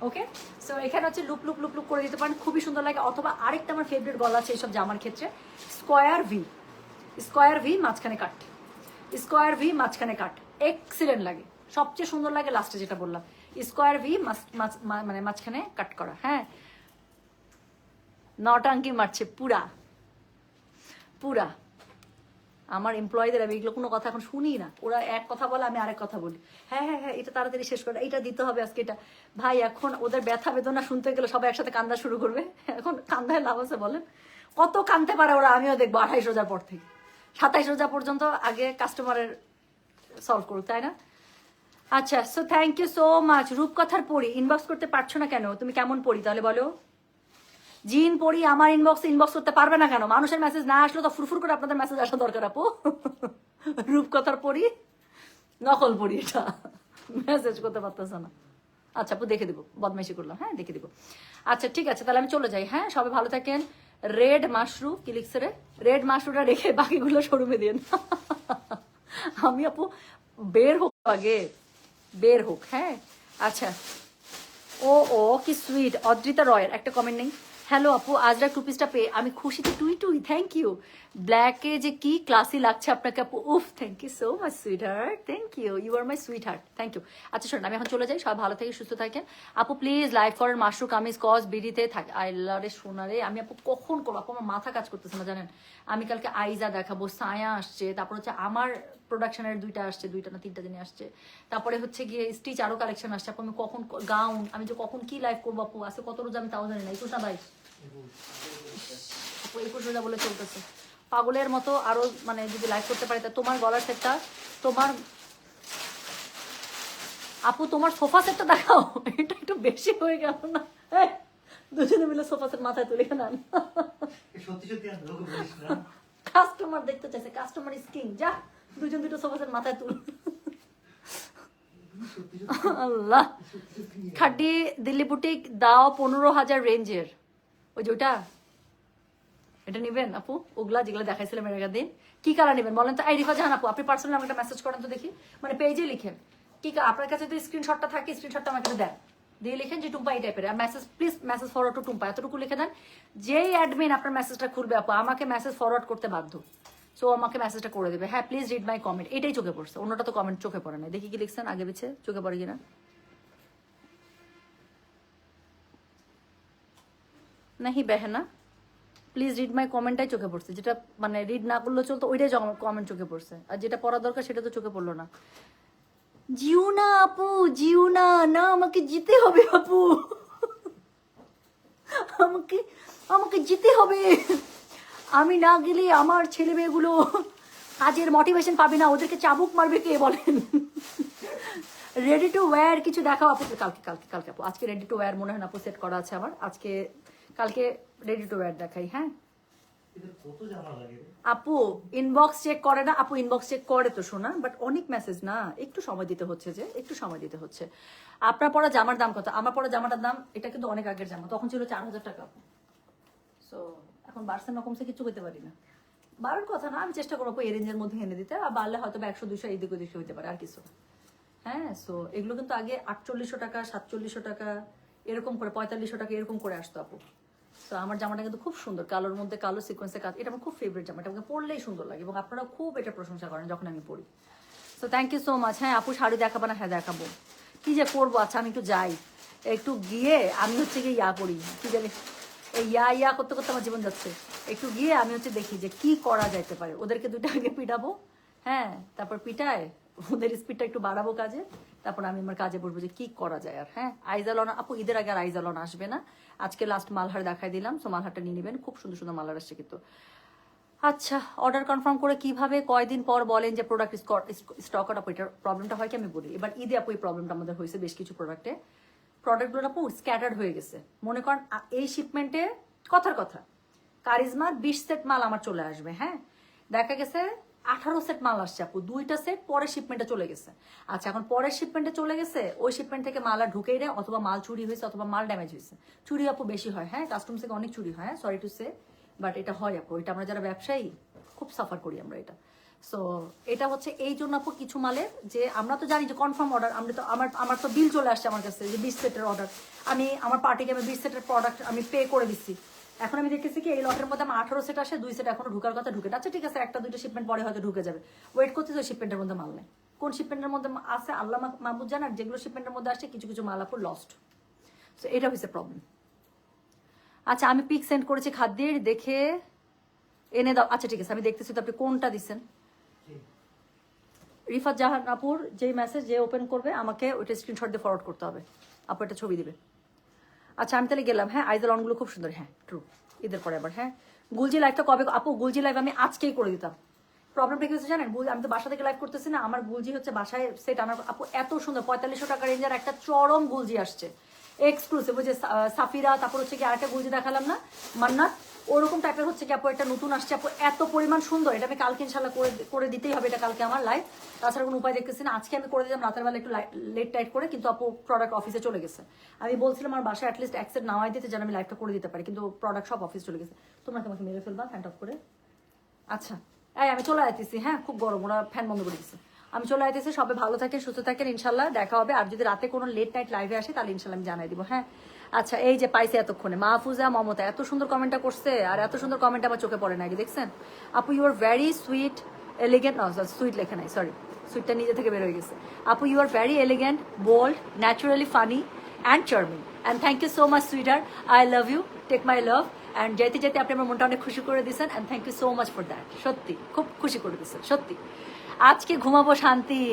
A: ওকে। সো এখানে হচ্ছে লুপ লুপ লুপ লুপ করে দিতে পারেন, খুবই সুন্দর লাগে। অথবা আরেকটা আমার ফেভারিট গলা আছে এইসব জামার ক্ষেত্রে, স্কোয়ার ভি মাঝখানে কাট, স্কোয়ার ভি মাঝখানে কাট, এক্সিলেন্ট লাগে। সবচেয়ে সুন্দর লাগে লাস্টে যেটা বললাম, স্কোয়ার ভি মানে মাঝখানে কাট করা, হ্যাঁ। নটাঙ্কি মারছে পুরা পুরা আমার এমপ্লয়ীদের। আমি এগুলো কোনো কথা এখন শুনি না, ওরা এক কথা বলে আমি আরেক কথা বলি, হ্যাঁ হ্যাঁ হ্যাঁ এটা তাড়াতাড়ি শেষ করে, এটা দিতে হবে আজকে এটা। ভাই এখন ওদের ব্যথা বেদনা শুনতে গেলে সবাই একসাথে কান্দা শুরু করবে, এখন কান্দায় লাভ আছে বলেন? কত কান্দতে পারে ওরা, আমিও দেখবো 28 রোজার পর থেকে 27 রোজা পর্যন্ত আগে কাস্টমারের সলভ করুক, তাই না? আচ্ছা, so thank you so much. রূপকথার পড়ি ইনবক্স করতে পারছো না কেন? তুমি কেমন পড়ি তাহলে বলো? জিন পড়ি আমার ইনবক্স করতে পারবে না কেন? মানুষের মেসেজ না আসলো তো ফুরফুর করে আপনাদের মেসেজ আসা দরকার আপু। রূপকথার পড়ি নকল পড়ি, এটা মেসেজ করতে পারতেছে না। আচ্ছা আপু দেখে দেবো, বদমাইশি করলাম, হ্যাঁ দেখে দেবো। আচ্ছা ঠিক আছে, তাহলে আমি চলে যাই, হ্যাঁ সবাই ভালো থাকেন। রেড মাশরু কি লিখছে রে, রেড মাশরুটা রেখে বাকিগুলো শোরুমে দিন। আমি আপু বের হোক, আগে বের হোক, হ্যাঁ। আচ্ছা ও ও কি সুইট। অদ্রিতা রয়ের একটা কমেন্ট নেই। হ্যালো আপু, আজরা টু পিসটা পেয়ে আমি খুশিতে টুই টুই, থ্যাংক ইউ। ব্ল্যাকে যে কি ক্লাসি লাগছে আপনাকে আপু, উফ thank you so much sweetheart, thank you, you are my sweetheart, thank you. আচ্ছা শোনেন, আমি এখন চলে যাই, সব ভালো থেকে সুস্থ থাকেন আপু। প্লিজ লাইভ করেন মাশরু কামিজ কজ বিডিতে থাকে। আল্লাহরে সোনারে, আমি আপু কখন করবো আপু, আমার মাথা কাজ করতেছে না জানেন। আমি কালকে আইজা দেখাবো, সায়া আসছে, তারপর হচ্ছে আমার প্রোডাকশনের দুইটা আসছে, দুইটা না তিনটা দিনে আসছে, তারপরে হচ্ছে গিয়ে স্টিচ আরো কালেকশন আসছে আপু। আমি কখন গাউন, আমি যে কখন কি লাইভ করবো আপু, আছে কত রোজা আমি তাও জানি না। 21 না 22 আপু, 21 রোজা বলে চলতেছে পাগলের মতো। আরো মানে যদি লাইভ করতে পারি তা তোমার গলার সেটটা, তোমার আপু তোমার সোফা সেটটা দেখাও, এটা একটু বেশি হয়ে গেল না? দুজনে মিলে সোফা সেট মাথায় তুলে নেন।
B: সত্যি সত্যি আর লোক বলিস না।
A: কাস্টমার দেখতে চাইছে, কাস্টমার স্কিন, যা দুজন দুটো সোফা সেট মাথায় তুল। আল্লাহ। খাটি দিল্লি বুটিক দাও 15,000 রেঞ্জের, ওই যে ওটা, এটা নিবেন আপু? ওগুলা যেগুলো দেখাইছিলাম এর আগের দিন, কি কালার নেবেন বলেন তো? রিফা জাহান আপু, আপনি পার্সোনালি আমাকে মেসেজ করেন তো দেখি, মানে পেজে লিখেন কি আপনার কাছে যদি স্ক্রিনশটটা থাকে, স্ক্রিনশটটা আমাকে দেন, দিয়ে লিখেন যে টুম্পা এই টাইপের, আর message please message forward to Tumpa, এতটুকু লিখে দেন। যেই অ্যাডমিন আপনার মেসেজটা খুলবে আপু, আমাকে মেসেজ ফরওয়ার্ড করতে বাধ্য, সো আমাকে মেসেজটা করে দেবে। হ্যাঁ প্লিজ রিড মাই কমেন্ট, এটাই চোখে পড়ছে, অন্যটা তো কমেন্ট চোখে পড়ে না। দেখি কি লিখছেন আগে পিছে, চোখে পড়ে কিনা। নাহি বেহেনা, প্লিজ রিড মাই কমেন্টটাই চোখে পড়ছে, যেটা মানে রিড না করলেও চলতো ওইটাই কমেন্ট চোখে পড়ছে, আর যেটা পড়া দরকার সেটা তো চোখে পড়লো না। জিও না আপু, জিও না, না আমাকে জিতে হবে আপু, আমাকে আমাকে জিতে হবে। আমি না গেলে আমার ছেলে মেয়েগুলো কাজের মোটিভেশন পাবে না, ওদেরকে চাবুক মারবে কে বলেন। রেডি টু ওয়্যার কিছু দেখাও আপু। কালকে কালকে কালকে আপু, আজকে রেডি টু ওয়্যার মনে হয় না আপু, সেট করা আছে আমার আজকে, কালকে রেডি টু ওয়্যার দেখাই। হ্যাঁ
B: কত জামা লাগে রে?
A: আপু ইনবক্স চেক করে না আপু? ইনবক্স চেক করে তো শোনা, বাট অনেক মেসেজ না, একটু সময় দিতে হচ্ছে, যে একটু সময় দিতে হচ্ছে। আপনার পরা জামার দাম কত? আমার পরা জামাটার দাম, এটা কিন্তু অনেক আগের জামা, তখন ছিল 4,000 টাকা। সো এখন বাড়ছে না কমছে কিছু করতে পারি না, বাড়ার কথা না, আমি চেষ্টা করবো এই রেঞ্জের মধ্যে এনে দিতে, আর বাড়লে হয়তো 100-200 এদিক ওদিক হইতে পারে, আর কিছু না। হ্যাঁ সো এগুলো কিন্তু আগে 4800 টাকা, 4700 টাকা এরকম করে, 4500 টাকা এরকম করে আসতো আপু। তো আমার জামাটা কিন্তু খুব সুন্দর, কালোর মধ্যে কালো সিকোয়েন্সের কাজ, এটা আমার খুব ফেভারিট জামা, এটা আমাকে পরলেই সুন্দর লাগে, এবং আপনারা খুব এটা প্রশংসা করেন যখন আমি পরি। So thank you so much. হ্যাঁ আপু শাড়ি দেখাবো না? হ্যাঁ দেখাবো, কি যে করবো। আচ্ছা আমি একটু যাই, একটু গিয়ে আমি হচ্ছে গিয়ে ইয়া করি, কি জানি এই ইয়া করতে করতে আমার জীবন যাচ্ছে। একটু গিয়ে আমি হচ্ছে দেখি যে কি করা যাইতে পারে, ওদেরকে দুটো আগে পিটাবো, হ্যাঁ তারপর পিটায় ওদের স্পিডটা একটু বাড়াবো কাজে, তারপর আমি আমার কাজে বলবো যে কি করা যায়। আর হ্যাঁ আইজালনা আপু, ঈদের আগে আর আইজালনা আসবে না, আজকে লাস্ট মালহার দেখাই দিলাম, সো মালহারটা নিয়ে নেবেন, খুব সুন্দর সুন্দর মালহার আসছে কিন্তু। আচ্ছা অর্ডার কনফার্ম করে কিভাবে, কয়দিন পর বলেন যে প্রোডাক্ট স্টক আউট, আপু এটার প্রবলেমটা হয় কি আমি বলি। এবার ঈদে আপু এই প্রবলেমটা আমাদের হয়েছে বেশ কিছু প্রোডাক্টে, প্রোডাক্টগুলো আপু স্ক্যাটার্ড হয়ে গেছে। মনে করেন এই শিপমেন্টে, কথার কথা কারিজমার 20 সেট মাল আমার চলে আসবে, হ্যাঁ দেখা গেছে 18 সেট মাল আসছে আপু, 2টা সেট পরের শিপমেন্টে চলে গেছে। আচ্ছা এখন পরের শিপমেন্টে চলে গেছে, ওই শিপমেন্ট থেকে মাল আর ঢুকেই নেয়, অথবা মাল চুরি হয়েছে, অথবা মাল ড্যামেজ হয়েছে। চুরি আপু বেশি হয়, হ্যাঁ কাস্টমস থেকে অনেক চুরি হয়, সরি টু সে, বাট এটা হয় আপু, এটা আমরা যারা ব্যবসায়ী খুব সাফার করি আমরা এটা। সো এটা হচ্ছে এই জন্য আপু কিছু মালের, যে আমরা তো জানি যে কনফার্ম অর্ডার, আমরা তো আমার তো বিল চলে আসছে আমার কাছে যে 20 সেটের অর্ডার, আমি আমার পার্টিকে আমি 20 সেটের প্রোডাক্ট আমি পে করে দিচ্ছি। এখন আমি দেখতেছি কি এই লটের মধ্যে আমার 18 সেট আসে, 2 সেট এখনো ঢুকার কথা ঢুকে না। আচ্ছা ঠিক আছে, একটা দুইটা শিপমেন্ট পরে হয়তো ঢুকে যাবে, ওয়েট করতেছি ওই শিপমেন্টের মধ্যে মাল নেই। কোন শিপমেন্টের মধ্যে আছে আল্লাহ মাহবুদ জান, আর যেগুলো শিপমেন্টের মধ্যে আসছে কিছু কিছু মাল আপু লস্ট। সো এটা হচ্ছে প্রবলেম। আচ্ছা আমি পিক সেন্ড করেছি খাদ্যের, দেখে এনে দাও। আচ্ছা ঠিক আছে আমি দেখতেছি, তো আপনি কোনটা দিচ্ছেন? রিফাত জাহান আপুর যেই মেসেজ যে ওপেন করবে আমাকে ওইটা স্ক্রিনশট দিয়ে ফরওয়ার্ড করতে হবে, আপু একটা ছবি দিবে। আচ্ছা আমি তাহলে গেলাম। হ্যাঁ আইজাল অনগুলো খুব সুন্দর, হ্যাঁ ট্রু, ঈদের পরে আবার। হ্যাঁ গুলজি লাইভটা কবে আপু? গুলজি লাইভ আমি আজকেই করে দিতাম। প্রবলেমটা কি হচ্ছে জানেন, আমি তো বাসা থেকে লাইভ করতেছি না, আমার গুলজি হচ্ছে বাসায় সেট আনার আপু, এত সুন্দর 4500 টাকা রেঞ্জের একটা চরম গুলজি আসছে এক্সক্লুসিভ, ওই যে সাফিরা, তারপর হচ্ছে কি আরেকটা গুলজি দেখালাম না মান্নাত, ওরকম টাইপের হচ্ছে কি আপু একটা নতুন আসছে আপু, এত পরিমাণ সুন্দর, এটা আমি কালকে ইনশাল্লাহ করে দিতেই হবে, এটা কালকে আমার লাইভ, তাছাড়া কোনো উপায় দেখতেছি না। আজকে আমি করে দিলাম রাতের বেলা একটু লেট টাইট করে, কিন্তু আপু প্রোডাক্ট অফিসে চলে গেছে। আমি বলছিলাম আমার বাসায় অ্যাটলিস্ট অ্যাকসেপ্ট নামাই দিতে, যেন আমি লাইভটা করে দিতে পারি, কিন্তু প্রোডাক্ট সব অফিস চলে গেছে। তোমরা তোমাকে মেরে ফেলবা ফ্যান অফ করে। আচ্ছা এই আমি চলে আসতেছি, হ্যাঁ খুব গরম, ওরা ফ্যান বন্ধ করে দিচ্ছে। আমি চলে আইতেছি, সবাই ভালো থাকেন, সুস্থ থাকেন, ইনশাল্লাহ দেখা হবে। আর যদি রাতে কোনো লেট নাইট লাইভে আসে তাহলে ইনশাল্লাহ আমি জানাই দিব। হ্যাঁ আচ্ছা, এই যে পাইছে এতক্ষণে মাহফুজা মমতা এত সুন্দর কমেন্টটা করছে, আর এত সুন্দর কমেন্ট আমার চোখে পড়ে না আগে, দেখছেন? আপু you are very sweet elegant, না সুইট লেখা নাই, সরি, সুইটটা নিজে থেকে বের হয়ে গেছে। আপু you are very elegant, bold, naturally funny and charming, and thank you so much sweeter, I love you, take my love. And যেতে যেতে আপনি আমার মনটা অনেক খুশি করে দিয়েছেন, and thank you so much for that. সত্যি খুব খুশি করে দিয়েছেন, সত্যি। আজকে ঘুমাবো শান্তি।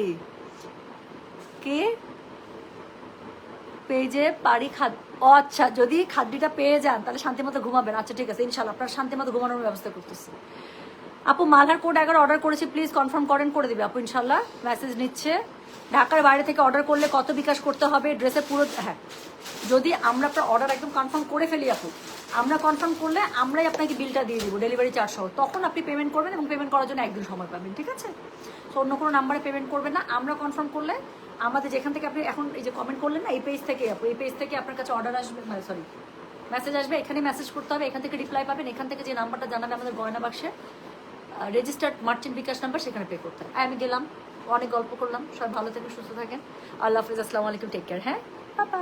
A: কে পেজে পারি খাদ, ও আচ্ছা, যদি খাদ্যটা পেয়ে যান তাহলে শান্তি মতো ঘুমাবেন। আচ্ছা ঠিক আছে, ইনশাল্লাহ আপনার শান্তি মতো ঘুমানোর ব্যবস্থা করতেছি। আপু মালহার কোড 11 অর্ডার করেছি, প্লিজ কনফার্ম করেন, করে দিবে আপু ইনশাল্লাহ। মেসেজ নিচ্ছে। ঢাকার বাইরে থেকে অর্ডার করলে কত বিকাশ করতে হবে? ড্রেসের পুরো, হ্যাঁ যদি আমরা আপনার অর্ডার একদম কনফার্ম করে ফেলি আপু, আমরা কনফার্ম করলে আমরাই আপনাকে বিলটা দিয়ে দিব ডেলিভারি চার্জ সহ, তখন আপনি পেমেন্ট করবেন এবং পেমেন্ট করার জন্য একদিন সময় পাবেন, ঠিক আছে? তো অন্য কোনো নাম্বারে পেমেন্ট করবেন না, আমরা কনফার্ম করলে আমাদের যেখান থেকে আপনি এখন এই যে কমেন্ট করলেন না, এই পেজ থেকে আপু, এই পেজ থেকে আপনার কাছে অর্ডার আসবে, সরি মেসেজ আসবে, এখানে মেসেজ করতে হবে, এখান থেকে রিপ্লাই পাবেন, এখান থেকে যে নাম্বারটা জানাবে আমাদের গয়না বাক্সে রেজিস্টার্ড মার্চেন্ট বিকাশ নাম্বার, সেখানে পে করতে হয়। আমি গেলাম, অনেক গল্প করলাম, সবাই ভালো থাকেন, সুস্থ থাকেন, আল্লাহ হাফিজ, আসসালামু আলাইকুম, টেক কেয়ার, হ্যাঁ বাবা।